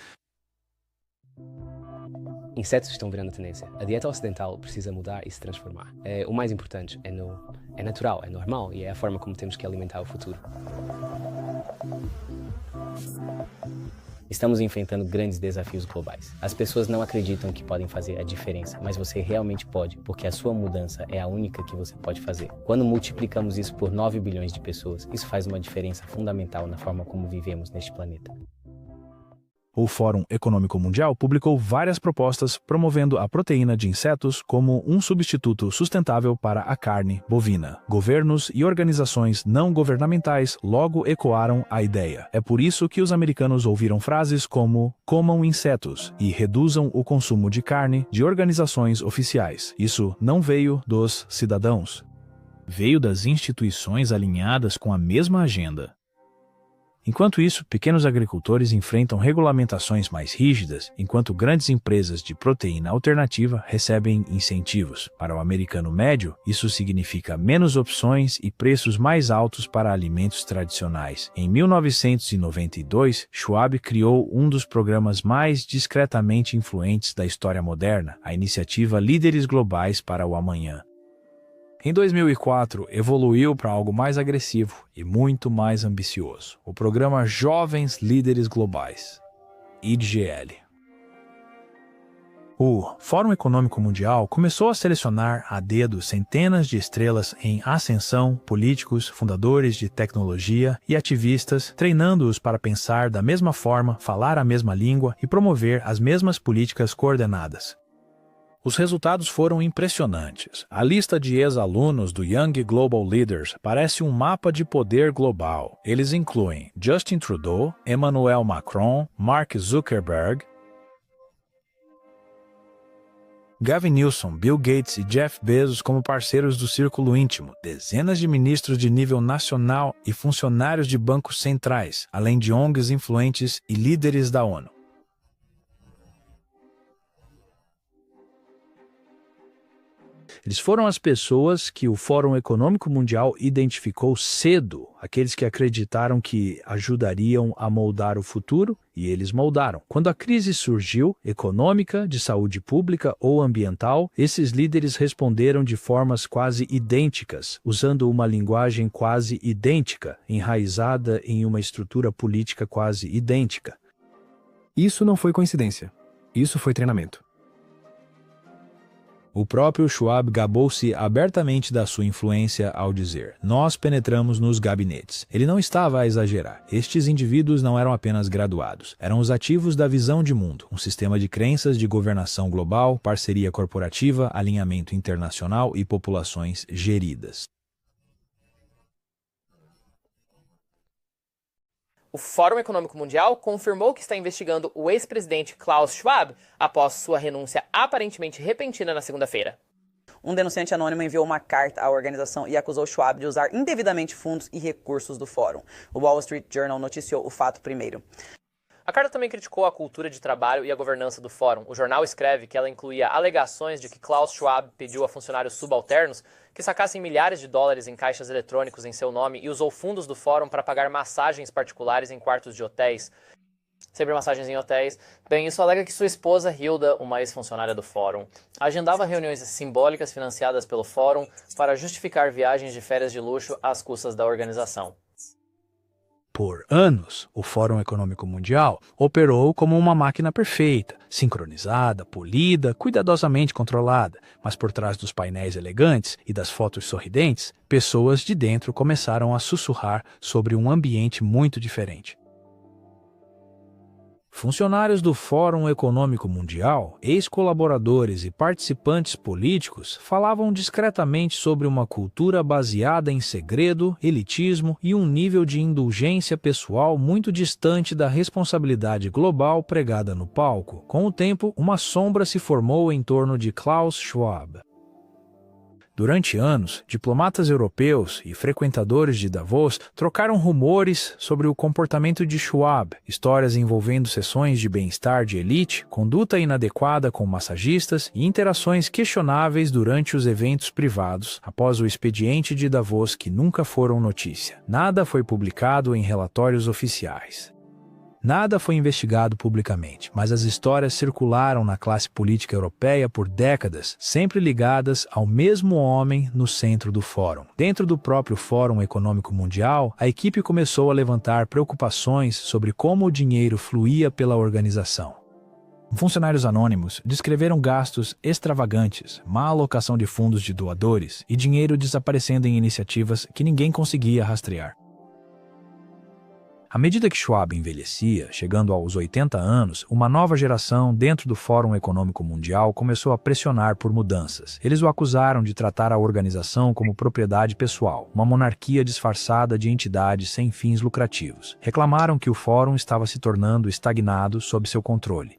[SPEAKER 18] Insetos estão virando tendência. A dieta ocidental precisa mudar e se transformar. O mais importante é natural, é normal e é a forma como temos que alimentar o futuro. Estamos enfrentando grandes desafios globais. As pessoas não acreditam que podem fazer a diferença, mas você realmente pode, porque a sua mudança é a única que você pode fazer. Quando multiplicamos isso por 9 bilhões de pessoas, isso faz uma diferença fundamental na forma como vivemos neste planeta.
[SPEAKER 9] O Fórum Econômico Mundial publicou várias propostas promovendo a proteína de insetos como um substituto sustentável para a carne bovina. Governos e organizações não governamentais logo ecoaram a ideia. É por isso que os americanos ouviram frases como "comam insetos" e "reduzam o consumo de carne" de organizações oficiais. Isso não veio dos cidadãos. Veio das instituições alinhadas com a mesma agenda. Enquanto isso, pequenos agricultores enfrentam regulamentações mais rígidas, enquanto grandes empresas de proteína alternativa recebem incentivos. Para o americano médio, isso significa menos opções e preços mais altos para alimentos tradicionais. Em 1992, Schwab criou um dos programas mais discretamente influentes da história moderna, a iniciativa Líderes Globais para o Amanhã. Em 2004, evoluiu para algo mais agressivo e muito mais ambicioso, o programa Jovens Líderes Globais, IGL. O Fórum Econômico Mundial começou a selecionar a dedo centenas de estrelas em ascensão, políticos, fundadores de tecnologia e ativistas, treinando-os para pensar da mesma forma, falar a mesma língua e promover as mesmas políticas coordenadas. Os resultados foram impressionantes. A lista de ex-alunos do Young Global Leaders parece um mapa de poder global. Eles incluem Justin Trudeau, Emmanuel Macron, Mark Zuckerberg, Gavin Newsom, Bill Gates e Jeff Bezos como parceiros do círculo íntimo, dezenas de ministros de nível nacional e funcionários de bancos centrais, além de ONGs influentes e líderes da ONU. Eles foram as pessoas que o Fórum Econômico Mundial identificou cedo, aqueles que acreditaram que ajudariam a moldar o futuro, e eles moldaram. Quando a crise surgiu, econômica, de saúde pública ou ambiental, esses líderes responderam de formas quase idênticas, usando uma linguagem quase idêntica, enraizada em uma estrutura política quase idêntica.
[SPEAKER 15] Isso não foi coincidência. Isso foi treinamento.
[SPEAKER 9] O próprio Schwab gabou-se abertamente da sua influência ao dizer: "Nós penetramos nos gabinetes." Ele não estava a exagerar. Estes indivíduos não eram apenas graduados. Eram os ativos da visão de mundo, um sistema de crenças de governação global, parceria corporativa, alinhamento internacional e populações geridas.
[SPEAKER 19] O Fórum Econômico Mundial confirmou que está investigando o ex-presidente Klaus Schwab após sua renúncia aparentemente repentina na segunda-feira.
[SPEAKER 20] Um denunciante anônimo enviou uma carta à organização e acusou Schwab de usar indevidamente fundos e recursos do fórum. O Wall Street Journal noticiou o fato primeiro.
[SPEAKER 19] A carta também criticou a cultura de trabalho e a governança do fórum. O jornal escreve que ela incluía alegações de que Klaus Schwab pediu a funcionários subalternos que sacassem milhares de dólares em caixas eletrônicos em seu nome e usou fundos do fórum para pagar massagens particulares em quartos de hotéis. Sempre massagens em hotéis. Bem, isso alega que sua esposa, Hilda, uma ex-funcionária do fórum, agendava reuniões simbólicas financiadas pelo fórum para justificar viagens de férias de luxo às custas da organização.
[SPEAKER 9] Por anos, o Fórum Econômico Mundial operou como uma máquina perfeita, sincronizada, polida, cuidadosamente controlada, mas por trás dos painéis elegantes e das fotos sorridentes, pessoas de dentro começaram a sussurrar sobre um ambiente muito diferente. Funcionários do Fórum Econômico Mundial, ex-colaboradores e participantes políticos falavam discretamente sobre uma cultura baseada em segredo, elitismo e um nível de indulgência pessoal muito distante da responsabilidade global pregada no palco. Com o tempo, uma sombra se formou em torno de Klaus Schwab. Durante anos, diplomatas europeus e frequentadores de Davos trocaram rumores sobre o comportamento de Schwab, histórias envolvendo sessões de bem-estar de elite, conduta inadequada com massagistas e interações questionáveis durante os eventos privados, após o expediente de Davos que nunca foram notícia. Nada foi publicado em relatórios oficiais. Nada foi investigado publicamente, mas as histórias circularam na classe política europeia por décadas, sempre ligadas ao mesmo homem no centro do fórum. Dentro do próprio Fórum Econômico Mundial, a equipe começou a levantar preocupações sobre como o dinheiro fluía pela organização. Funcionários anônimos descreveram gastos extravagantes, má alocação de fundos de doadores e dinheiro desaparecendo em iniciativas que ninguém conseguia rastrear. À medida que Schwab envelhecia, chegando aos 80 anos, uma nova geração dentro do Fórum Econômico Mundial começou a pressionar por mudanças. Eles o acusaram de tratar a organização como propriedade pessoal, uma monarquia disfarçada de entidade sem fins lucrativos. Reclamaram que o fórum estava se tornando estagnado sob seu controle.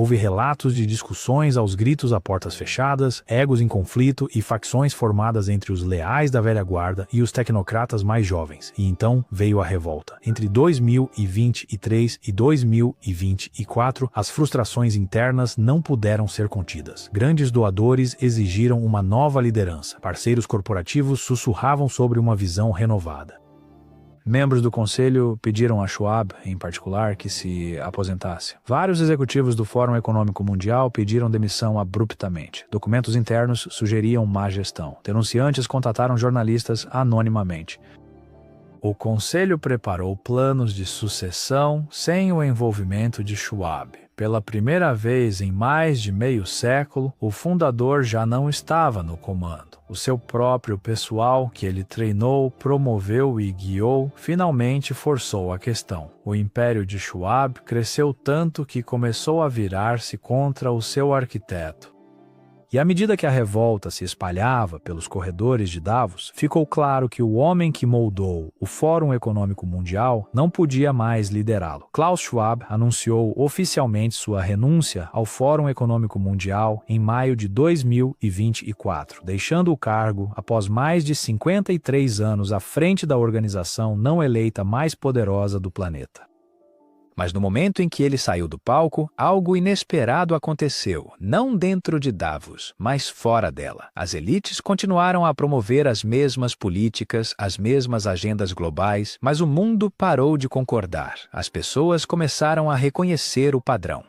[SPEAKER 9] Houve relatos de discussões aos gritos a portas fechadas, egos em conflito e facções formadas entre os leais da velha guarda e os tecnocratas mais jovens. E então veio a revolta. Entre 2023 e 2024, as frustrações internas não puderam ser contidas. Grandes doadores exigiram uma nova liderança. Parceiros corporativos sussurravam sobre uma visão renovada. Membros do conselho pediram a Schwab, em particular, que se aposentasse. Vários executivos do Fórum Econômico Mundial pediram demissão abruptamente. Documentos internos sugeriam má gestão. Denunciantes contataram jornalistas anonimamente. O conselho preparou planos de sucessão sem o envolvimento de Schwab. Pela primeira vez em mais de meio século, o fundador já não estava no comando. O seu próprio pessoal, que ele treinou, promoveu e guiou, finalmente forçou a questão. O império de Schwab cresceu tanto que começou a virar-se contra o seu arquiteto. E à medida que a revolta se espalhava pelos corredores de Davos, ficou claro que o homem que moldou o Fórum Econômico Mundial não podia mais liderá-lo. Klaus Schwab anunciou oficialmente sua renúncia ao Fórum Econômico Mundial em maio de 2024, deixando o cargo após mais de 53 anos à frente da organização não eleita mais poderosa do planeta. Mas no momento em que ele saiu do palco, algo inesperado aconteceu, não dentro de Davos, mas fora dela. As elites continuaram a promover as mesmas políticas, as mesmas agendas globais, mas o mundo parou de concordar. As pessoas começaram a reconhecer o padrão.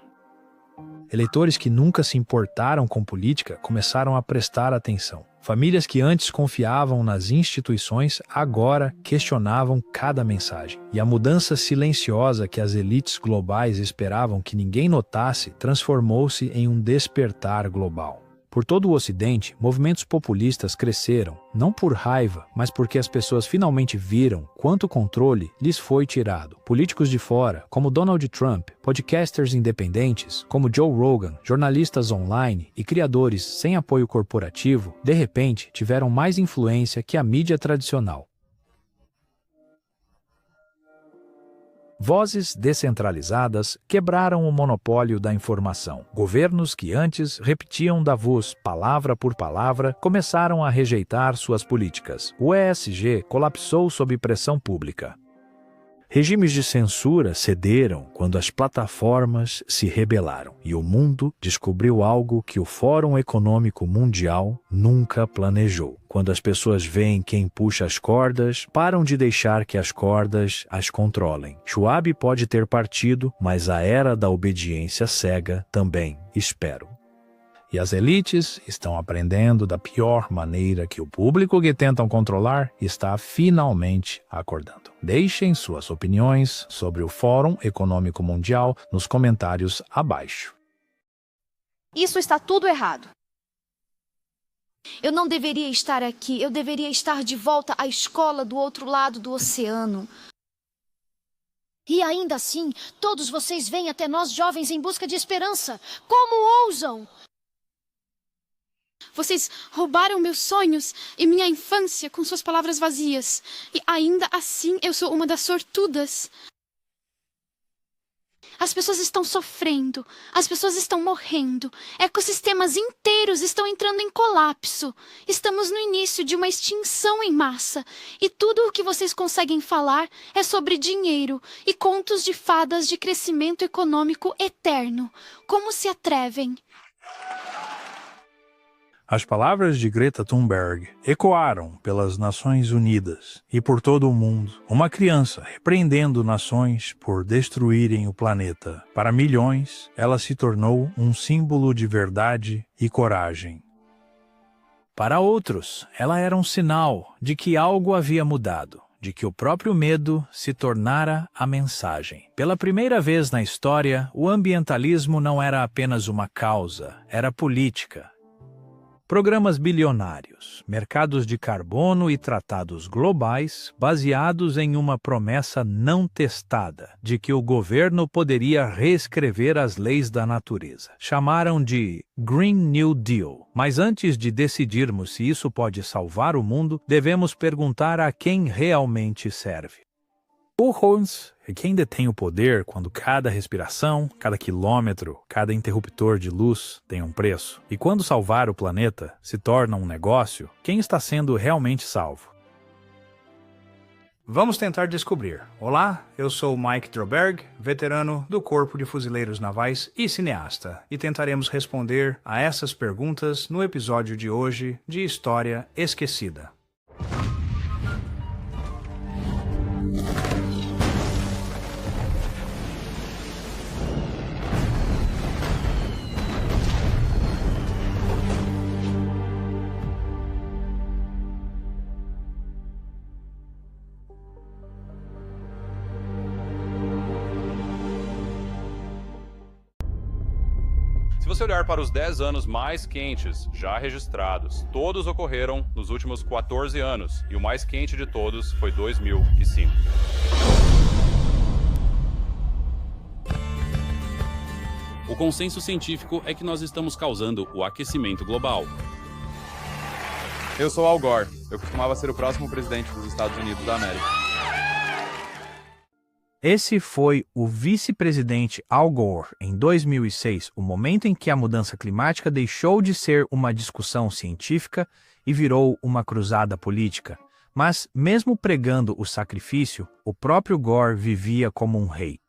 [SPEAKER 9] Eleitores que nunca se importaram com política começaram a prestar atenção. Famílias que antes confiavam nas instituições agora questionavam cada mensagem. E a mudança silenciosa que as elites globais esperavam que ninguém notasse transformou-se em um despertar global. Por todo o Ocidente, movimentos populistas cresceram, não por raiva, mas porque as pessoas finalmente viram quanto controle lhes foi tirado. Políticos de fora, como Donald Trump, podcasters independentes, como Joe Rogan, jornalistas online e criadores sem apoio corporativo, de repente tiveram mais influência que a mídia tradicional. Vozes descentralizadas quebraram o monopólio da informação. Governos que antes repetiam Davos palavra por palavra começaram a rejeitar suas políticas. O ESG colapsou sob pressão pública. Regimes de censura cederam quando as plataformas se rebelaram. E o mundo descobriu algo que o Fórum Econômico Mundial nunca planejou. Quando as pessoas veem quem puxa as cordas, param de deixar que as cordas as controlem. Schwab pode ter partido, mas a era da obediência cega também, espero. E as elites estão aprendendo da pior maneira que o público que tentam controlar está finalmente acordando. Deixem suas opiniões sobre o Fórum Econômico Mundial nos comentários abaixo.
[SPEAKER 21] Isso está tudo errado. Eu não deveria estar aqui, eu deveria estar de volta à escola do outro lado do oceano. E ainda assim, todos vocês vêm até nós jovens em busca de esperança. Como ousam? Vocês roubaram meus sonhos e minha infância com suas palavras vazias. E ainda assim eu sou uma das sortudas. As pessoas estão sofrendo, as pessoas estão morrendo, ecossistemas inteiros estão entrando em colapso. Estamos no início de uma extinção em massa. E tudo o que vocês conseguem falar é sobre dinheiro e contos de fadas de crescimento econômico eterno. Como se atrevem?
[SPEAKER 9] As palavras de Greta Thunberg ecoaram pelas Nações Unidas e por todo o mundo. Uma criança repreendendo nações por destruírem o planeta. Para milhões, ela se tornou um símbolo de verdade e coragem. Para outros, ela era um sinal de que algo havia mudado, de que o próprio medo se tornara a mensagem. Pela primeira vez na história, o ambientalismo não era apenas uma causa, era política. Programas bilionários, mercados de carbono e tratados globais baseados em uma promessa não testada de que o governo poderia reescrever as leis da natureza. Chamaram de Green New Deal. Mas antes de decidirmos se isso pode salvar o mundo, devemos perguntar a quem realmente serve.
[SPEAKER 10] Bullhorns é quem detém o poder quando cada respiração, cada quilômetro, cada interruptor de luz tem um preço. E quando salvar o planeta se torna um negócio, quem está sendo realmente salvo?
[SPEAKER 11] Vamos tentar descobrir. Olá, eu sou Mike Droberg, veterano do Corpo de Fuzileiros Navais e cineasta, e tentaremos responder a essas perguntas no episódio de hoje de História Esquecida.
[SPEAKER 1] Se você olhar para os 10 anos mais quentes já registrados, todos ocorreram nos últimos 14 anos, e o mais quente de todos foi 2005.
[SPEAKER 22] O consenso científico é que nós estamos causando o aquecimento global.
[SPEAKER 23] Eu sou Al Gore. Eu costumava ser o próximo presidente dos Estados Unidos da América.
[SPEAKER 9] Esse foi o vice-presidente Al Gore, em 2006, o momento em que a mudança climática deixou de ser uma discussão científica e virou uma cruzada política. Mas, mesmo pregando o sacrifício, o próprio Gore vivia como um rei.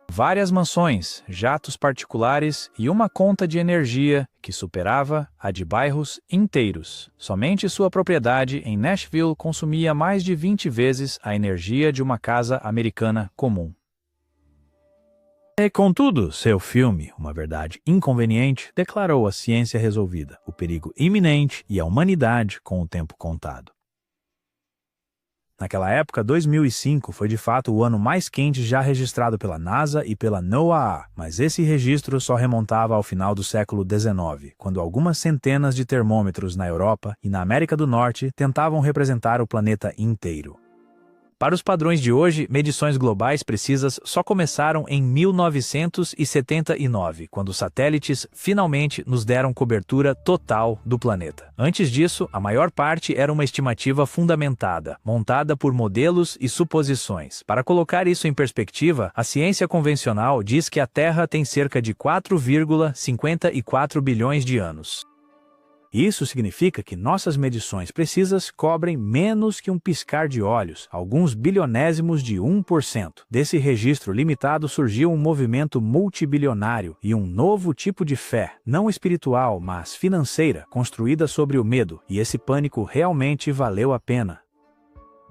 [SPEAKER 9] Várias mansões, jatos particulares e uma conta de energia que superava a de bairros inteiros. Somente sua propriedade em Nashville consumia mais de 20 vezes a energia de uma casa americana comum. E, contudo, seu filme, Uma Verdade Inconveniente, declarou a ciência resolvida, o perigo iminente e a humanidade com o tempo contado. Naquela época, 2005 foi de fato o ano mais quente já registrado pela NASA e pela NOAA, mas esse registro só remontava ao final do século XIX, quando algumas centenas de termômetros na Europa e na América do Norte tentavam representar o planeta inteiro. Para os padrões de hoje, medições globais precisas só começaram em 1979, quando os satélites finalmente nos deram cobertura total do planeta. Antes disso, a maior parte era uma estimativa fundamentada, montada por modelos e suposições. Para colocar isso em perspectiva, a ciência convencional diz que a Terra tem cerca de 4,54 bilhões de anos. Isso significa que nossas medições precisas cobrem menos que um piscar de olhos, alguns bilionésimos de 1%. Desse registro limitado surgiu um movimento multibilionário e um novo tipo de fé, não espiritual, mas financeira, construída sobre o medo, e esse pânico realmente valeu a pena.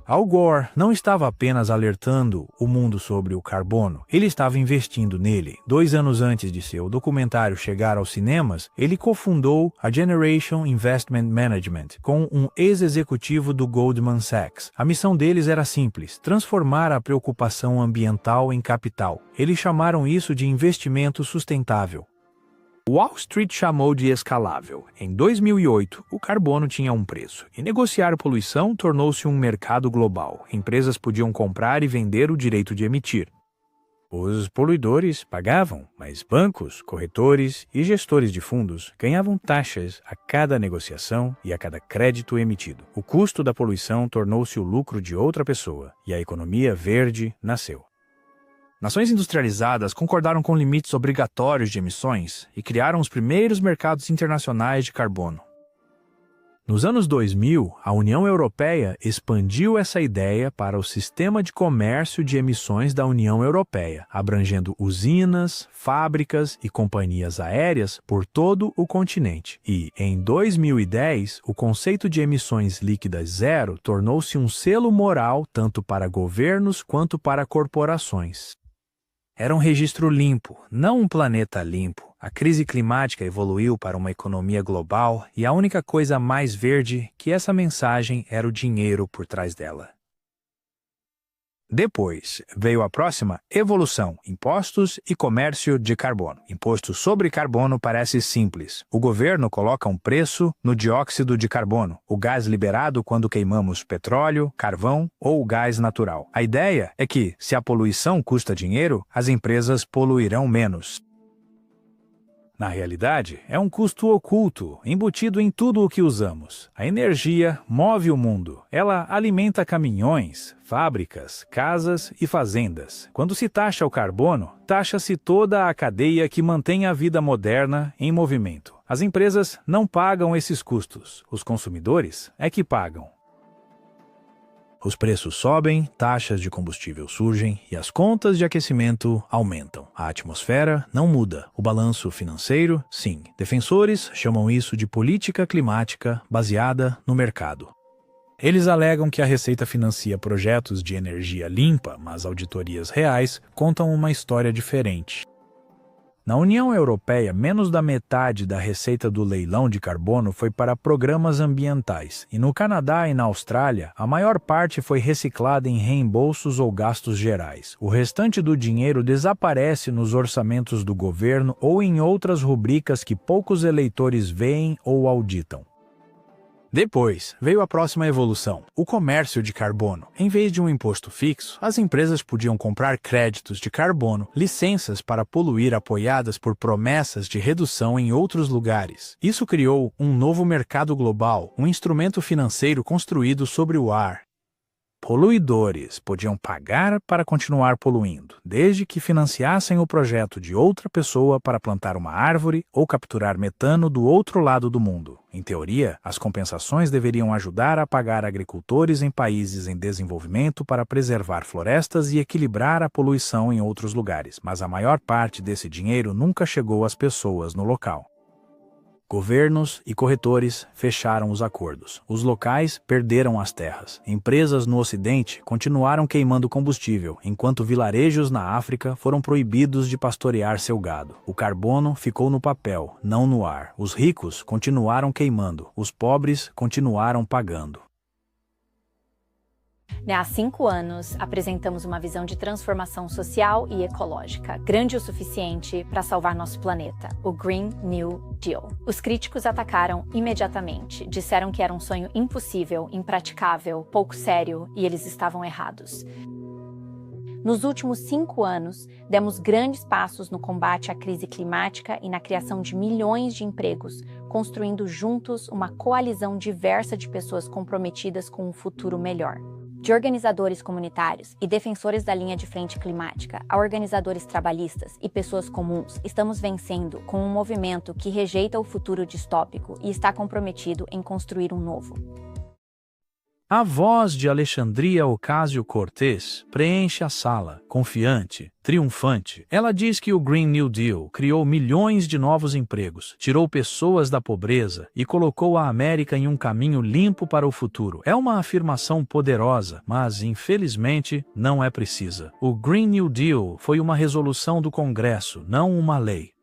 [SPEAKER 9] Al Gore não estava apenas alertando o mundo sobre o carbono, ele estava investindo nele. 2 anos antes de seu documentário chegar aos cinemas, ele cofundou a Generation Investment Management com um ex-executivo do Goldman Sachs. A missão deles era simples: transformar a preocupação ambiental em capital. Eles chamaram isso de investimento sustentável. Wall Street chamou de escalável. Em 2008, o carbono tinha um preço, e negociar poluição tornou-se um mercado global. Empresas podiam comprar e vender o direito de emitir. Os poluidores pagavam, mas bancos, corretores e gestores de fundos ganhavam taxas a cada negociação e a cada crédito emitido. O custo da poluição tornou-se o lucro de outra pessoa, e a economia verde nasceu. Nações industrializadas concordaram com limites obrigatórios de emissões e criaram os primeiros mercados internacionais de carbono. Nos anos 2000, a União Europeia expandiu essa ideia para o sistema de comércio de emissões da União Europeia, abrangendo usinas, fábricas e companhias aéreas por todo o continente. E, em 2010, o conceito de emissões líquidas zero tornou-se um selo moral tanto para governos quanto para corporações. Era um registro limpo, não um planeta limpo. A crise climática evoluiu para uma economia global e a única coisa mais verde que essa mensagem era o dinheiro por trás dela. Depois, veio a próxima evolução: impostos e comércio de carbono. Imposto sobre carbono parece simples. O governo coloca um preço no dióxido de carbono, o gás liberado quando queimamos petróleo, carvão ou gás natural. A ideia é que, se a poluição custa dinheiro, as empresas poluirão menos. Na realidade, é um custo oculto, embutido em tudo o que usamos. A energia move o mundo. Ela alimenta caminhões, fábricas, casas e fazendas. Quando se taxa o carbono, taxa-se toda a cadeia que mantém a vida moderna em movimento. As empresas não pagam esses custos. Os consumidores é que pagam. Os preços sobem, taxas de combustível surgem e as contas de aquecimento aumentam. A atmosfera não muda. O balanço financeiro, sim. Defensores chamam isso de política climática baseada no mercado. Eles alegam que a Receita financia projetos de energia limpa, mas auditorias reais contam uma história diferente. Na União Europeia, menos da metade da receita do leilão de carbono foi para programas ambientais, e no Canadá e na Austrália, a maior parte foi reciclada em reembolsos ou gastos gerais. O restante do dinheiro desaparece nos orçamentos do governo ou em outras rubricas que poucos eleitores veem ou auditam. Depois, veio a próxima evolução, o comércio de carbono. Em vez de um imposto fixo, as empresas podiam comprar créditos de carbono, licenças para poluir apoiadas por promessas de redução em outros lugares. Isso criou um novo mercado global, um instrumento financeiro construído sobre o ar. Poluidores podiam pagar para continuar poluindo, desde que financiassem o projeto de outra pessoa para plantar uma árvore ou capturar metano do outro lado do mundo. Em teoria, as compensações deveriam ajudar a pagar agricultores em países em desenvolvimento para preservar florestas e equilibrar a poluição em outros lugares, mas a maior parte desse dinheiro nunca chegou às pessoas no local. Governos e corretores fecharam os acordos. Os locais perderam as terras. Empresas no Ocidente continuaram queimando combustível, enquanto vilarejos na África foram proibidos de pastorear seu gado. O carbono ficou no papel, não no ar. Os ricos continuaram queimando. Os pobres continuaram pagando.
[SPEAKER 3] Há 5 anos, apresentamos uma visão de transformação social e ecológica, grande o suficiente para salvar nosso planeta, o Green New Deal. Os críticos atacaram imediatamente, disseram que era um sonho impossível, impraticável, pouco sério, e eles estavam errados. Nos últimos 5 anos, demos grandes passos no combate à crise climática e na criação de milhões de empregos, construindo juntos uma coalizão diversa de pessoas comprometidas com um futuro melhor. De organizadores comunitários e defensores da linha de frente climática a organizadores trabalhistas e pessoas comuns, estamos vencendo com um movimento que rejeita o futuro distópico e está comprometido em construir um novo.
[SPEAKER 9] A voz de Alexandria Ocasio-Cortez preenche a sala, confiante, triunfante. Ela diz que o Green New Deal criou milhões de novos empregos, tirou pessoas da pobreza e colocou a América em um caminho limpo para o futuro. É uma afirmação poderosa, mas, infelizmente, não é precisa. O Green New Deal foi uma resolução do Congresso, não uma lei.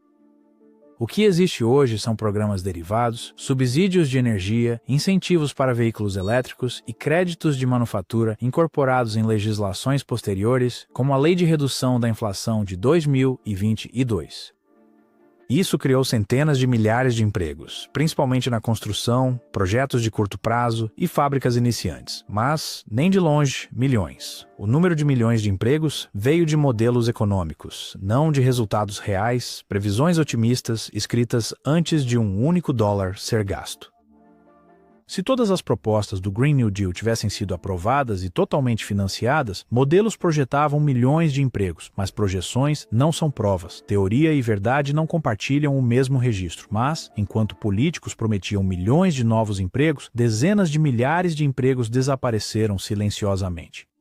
[SPEAKER 9] O que existe hoje são programas derivados, subsídios de energia, incentivos para veículos elétricos e créditos de manufatura incorporados em legislações posteriores, como a Lei de Redução da Inflação de 2022. Isso criou centenas de milhares de empregos, principalmente na construção, projetos de curto prazo e fábricas iniciantes, mas, nem de longe, milhões. O número de milhões de empregos veio de modelos econômicos, não de resultados reais, previsões otimistas escritas antes de um único dólar ser gasto. Se todas as propostas do Green New Deal tivessem sido aprovadas e totalmente financiadas, modelos projetavam milhões de empregos, mas projeções não são provas. Teoria e verdade não compartilham o mesmo registro, mas, enquanto políticos prometiam milhões de novos empregos, dezenas de milhares de empregos desapareceram silenciosamente.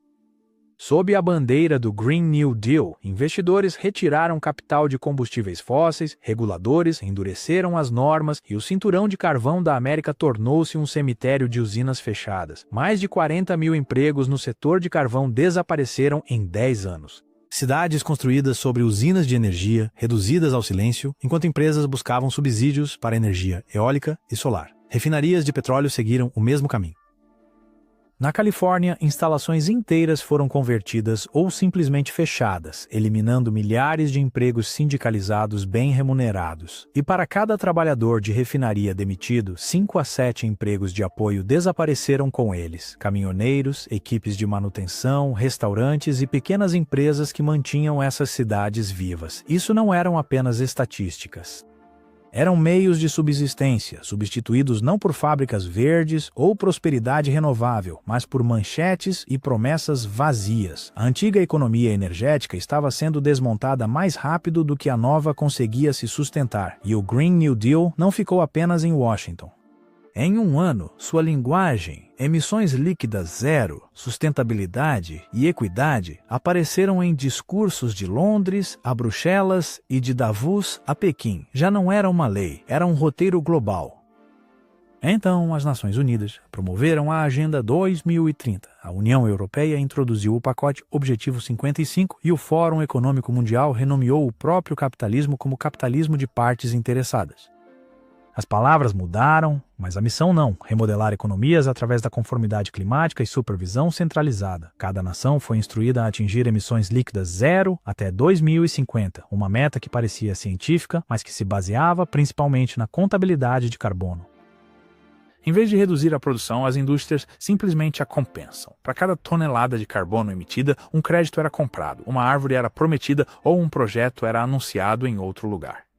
[SPEAKER 9] Sob a bandeira do Green New Deal, investidores retiraram capital de combustíveis fósseis, reguladores endureceram as normas e o cinturão de carvão da América tornou-se um cemitério de usinas fechadas. Mais de 40 mil empregos no setor de carvão desapareceram em 10 anos. Cidades construídas sobre usinas de energia, reduzidas ao silêncio, enquanto empresas buscavam subsídios para energia eólica e solar. Refinarias de petróleo seguiram o mesmo caminho. Na Califórnia, instalações inteiras foram convertidas ou simplesmente fechadas, eliminando milhares de empregos sindicalizados bem remunerados. E para cada trabalhador de refinaria demitido, 5 a 7 empregos de apoio desapareceram com eles. Caminhoneiros, equipes de manutenção, restaurantes e pequenas empresas que mantinham essas cidades vivas. Isso não eram apenas estatísticas.
[SPEAKER 11] Eram meios de subsistência, substituídos não por fábricas verdes ou prosperidade renovável, mas por manchetes e promessas vazias. A antiga economia energética estava sendo desmontada mais rápido do que a nova conseguia se sustentar, e o Green New Deal não ficou apenas em Washington. Em um ano, sua linguagem, emissões líquidas zero, sustentabilidade e equidade apareceram em discursos de Londres a Bruxelas e de Davos a Pequim. Já não era uma lei, era um roteiro global. Então, as Nações Unidas promoveram a Agenda 2030. A União Europeia introduziu o pacote Objetivo 55 e o Fórum Econômico Mundial renomeou o próprio capitalismo como capitalismo de partes interessadas. As palavras mudaram, mas a missão não: remodelar economias através da conformidade climática e supervisão centralizada. Cada nação foi instruída a atingir emissões líquidas zero até 2050, uma meta que parecia científica, mas que se baseava principalmente na contabilidade de carbono. Em vez de reduzir a produção, as indústrias simplesmente a compensam. Para cada tonelada de carbono emitida, um crédito era comprado, uma árvore era prometida ou um projeto era anunciado em outro lugar.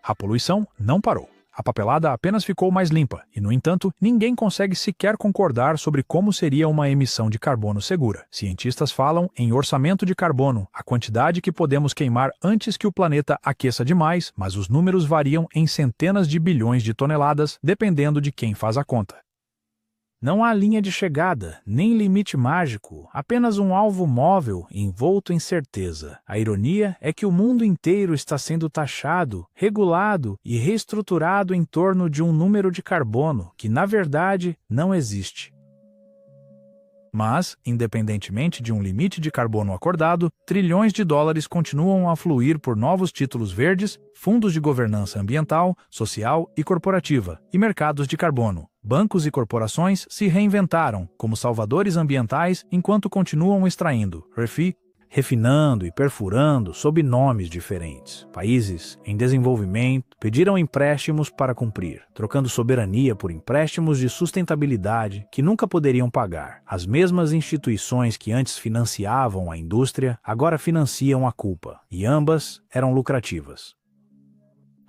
[SPEAKER 11] A poluição não parou. A papelada apenas ficou mais limpa e, no entanto, ninguém consegue sequer concordar sobre como seria uma emissão de carbono segura. Cientistas falam em orçamento de carbono, a quantidade que podemos queimar antes que o planeta aqueça demais, mas os números variam em centenas de bilhões de toneladas, dependendo de quem faz a conta. Não há linha de chegada, nem limite mágico, apenas um alvo móvel envolto em certeza. A ironia é que o mundo inteiro está sendo taxado, regulado e reestruturado em torno de um número de carbono que, na verdade, não existe. Mas, independentemente de um limite de carbono acordado, trilhões de dólares continuam a fluir por novos títulos verdes, fundos de governança ambiental, social e corporativa, e mercados de carbono. Bancos e corporações se reinventaram como salvadores ambientais enquanto continuam extraindo, refinando e perfurando sob nomes diferentes. Países em desenvolvimento pediram empréstimos para cumprir, trocando soberania por empréstimos de sustentabilidade que nunca poderiam pagar. As mesmas instituições que antes financiavam a indústria agora financiam a culpa, e ambas eram lucrativas.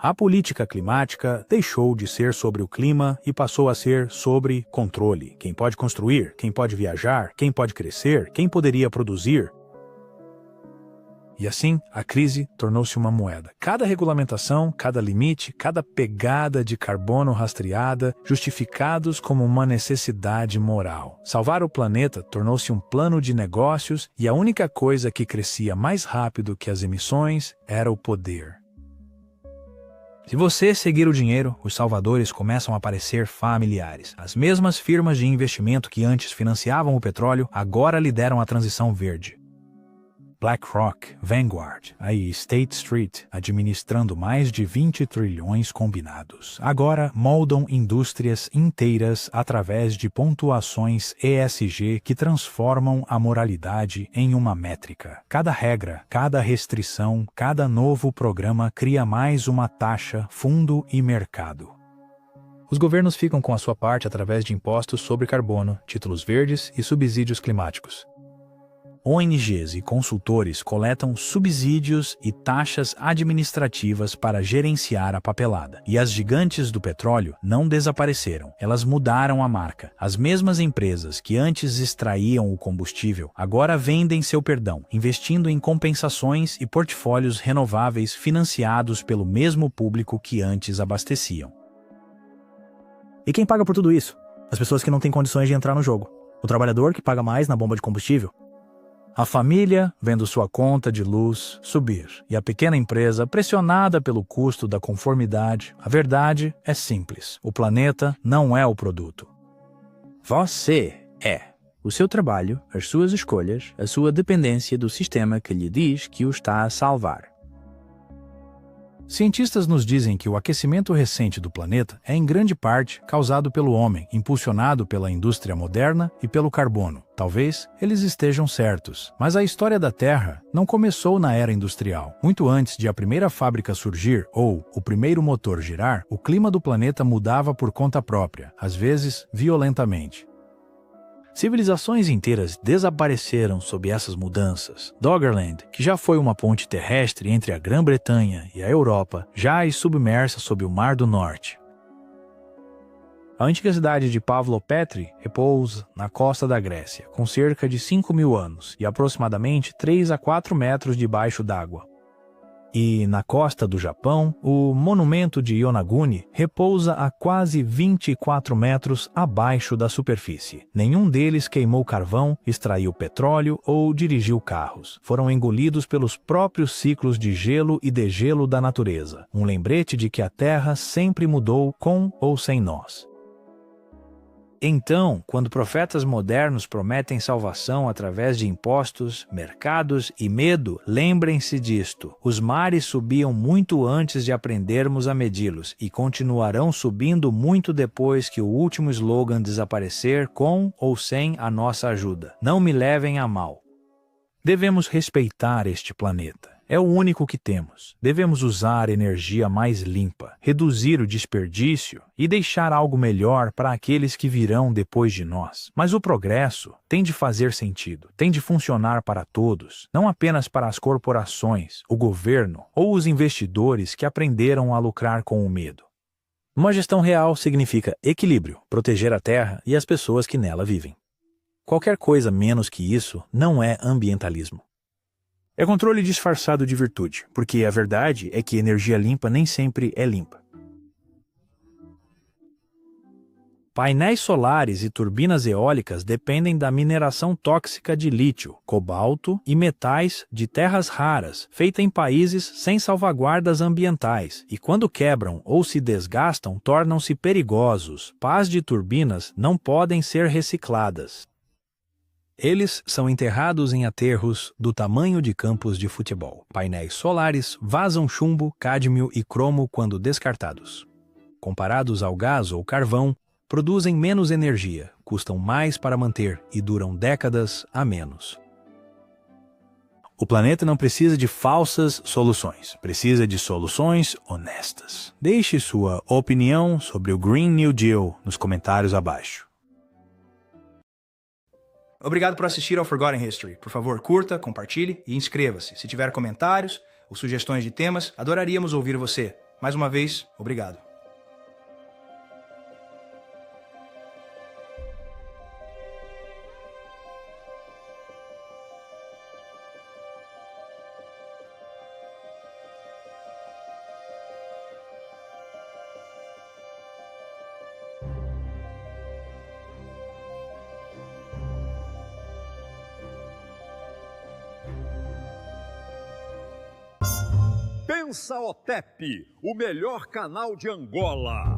[SPEAKER 11] A política climática deixou de ser sobre o clima e passou a ser sobre controle. Quem pode construir, quem pode viajar, quem pode crescer, quem poderia produzir. E assim, a crise tornou-se uma moeda. Cada regulamentação, cada limite, cada pegada de carbono rastreada, justificados como uma necessidade moral. Salvar o planeta tornou-se um plano de negócios e a única coisa que crescia mais rápido que as emissões era o poder. Se você seguir o dinheiro, os salvadores começam a parecer familiares. As mesmas firmas de investimento que antes financiavam o petróleo agora lideram a transição verde. BlackRock, Vanguard, e State Street, administrando mais de 20 trilhões combinados. Agora moldam indústrias inteiras através de pontuações ESG que transformam a moralidade em uma métrica. Cada regra, cada restrição, cada novo programa cria mais uma taxa, fundo e mercado. Os governos ficam com a sua parte através de impostos sobre carbono, títulos verdes e subsídios climáticos. ONGs e consultores coletam subsídios e taxas administrativas para gerenciar a papelada. E as gigantes do petróleo não desapareceram, elas mudaram a marca. As mesmas empresas que antes extraíam o combustível agora vendem seu perdão, investindo em compensações e portfólios renováveis financiados pelo mesmo público que antes abasteciam.
[SPEAKER 4] E quem paga por tudo isso? As pessoas que não têm condições de entrar no jogo. O trabalhador que paga mais na bomba de combustível.
[SPEAKER 11] A família vendo sua conta de luz subir e a pequena empresa pressionada pelo custo da conformidade. A verdade é simples: o planeta não é o produto.
[SPEAKER 4] Você é. O seu trabalho, as suas escolhas, a sua dependência do sistema que lhe diz que o está a salvar.
[SPEAKER 11] Cientistas nos dizem que o aquecimento recente do planeta é em grande parte causado pelo homem, impulsionado pela indústria moderna e pelo carbono. Talvez eles estejam certos, mas a história da Terra não começou na era industrial. Muito antes de a primeira fábrica surgir ou o primeiro motor girar, o clima do planeta mudava por conta própria, às vezes violentamente.
[SPEAKER 9] Civilizações inteiras desapareceram sob essas mudanças. Doggerland, que já foi uma ponte terrestre entre a Grã-Bretanha e a Europa, jaz submersa sob o Mar do Norte. A antiga cidade de Pavlopetri repousa na costa da Grécia, com cerca de 5.000 anos e aproximadamente 3 a 4 metros debaixo d'água. E, na costa do Japão, o monumento de Yonaguni repousa a quase 24 metros abaixo da superfície. Nenhum deles queimou carvão, extraiu petróleo ou dirigiu carros. Foram engolidos pelos próprios ciclos de gelo e degelo da natureza. Um lembrete de que a Terra sempre mudou com ou sem nós. Então, quando profetas modernos prometem salvação através de impostos, mercados e medo, lembrem-se disto. Os mares subiam muito antes de aprendermos a medi-los e continuarão subindo muito depois que o último slogan desaparecer com ou sem a nossa ajuda. Não me levem a mal. Devemos respeitar este planeta. É o único que temos. Devemos usar energia mais limpa, reduzir o desperdício e deixar algo melhor para aqueles que virão depois de nós. Mas o progresso tem de fazer sentido, tem de funcionar para todos, não apenas para as corporações, o governo ou os investidores que aprenderam a lucrar com o medo. Uma gestão real significa equilíbrio, proteger a terra e as pessoas que nela vivem. Qualquer coisa menos que isso não é ambientalismo. É controle disfarçado de virtude, porque a verdade é que energia limpa nem sempre é limpa. Painéis solares e turbinas eólicas dependem da mineração tóxica de lítio, cobalto e metais de terras raras, feita em países sem salvaguardas ambientais, e quando quebram ou se desgastam, tornam-se perigosos. Pás de turbinas não podem ser recicladas. Eles são enterrados em aterros do tamanho de campos de futebol. Painéis solares vazam chumbo, cádmio e cromo quando descartados. Comparados ao gás ou carvão, produzem menos energia, custam mais para manter e duram décadas a menos. O planeta não precisa de falsas soluções, precisa de soluções honestas. Deixe sua opinião sobre o Green New Deal nos comentários abaixo.
[SPEAKER 11] Obrigado por assistir ao Forgotten History. Por favor, curta, compartilhe e inscreva-se. Se tiver comentários ou sugestões de temas, adoraríamos ouvir você. Mais uma vez, obrigado.
[SPEAKER 5] Pensa OTEP, o melhor canal de Angola.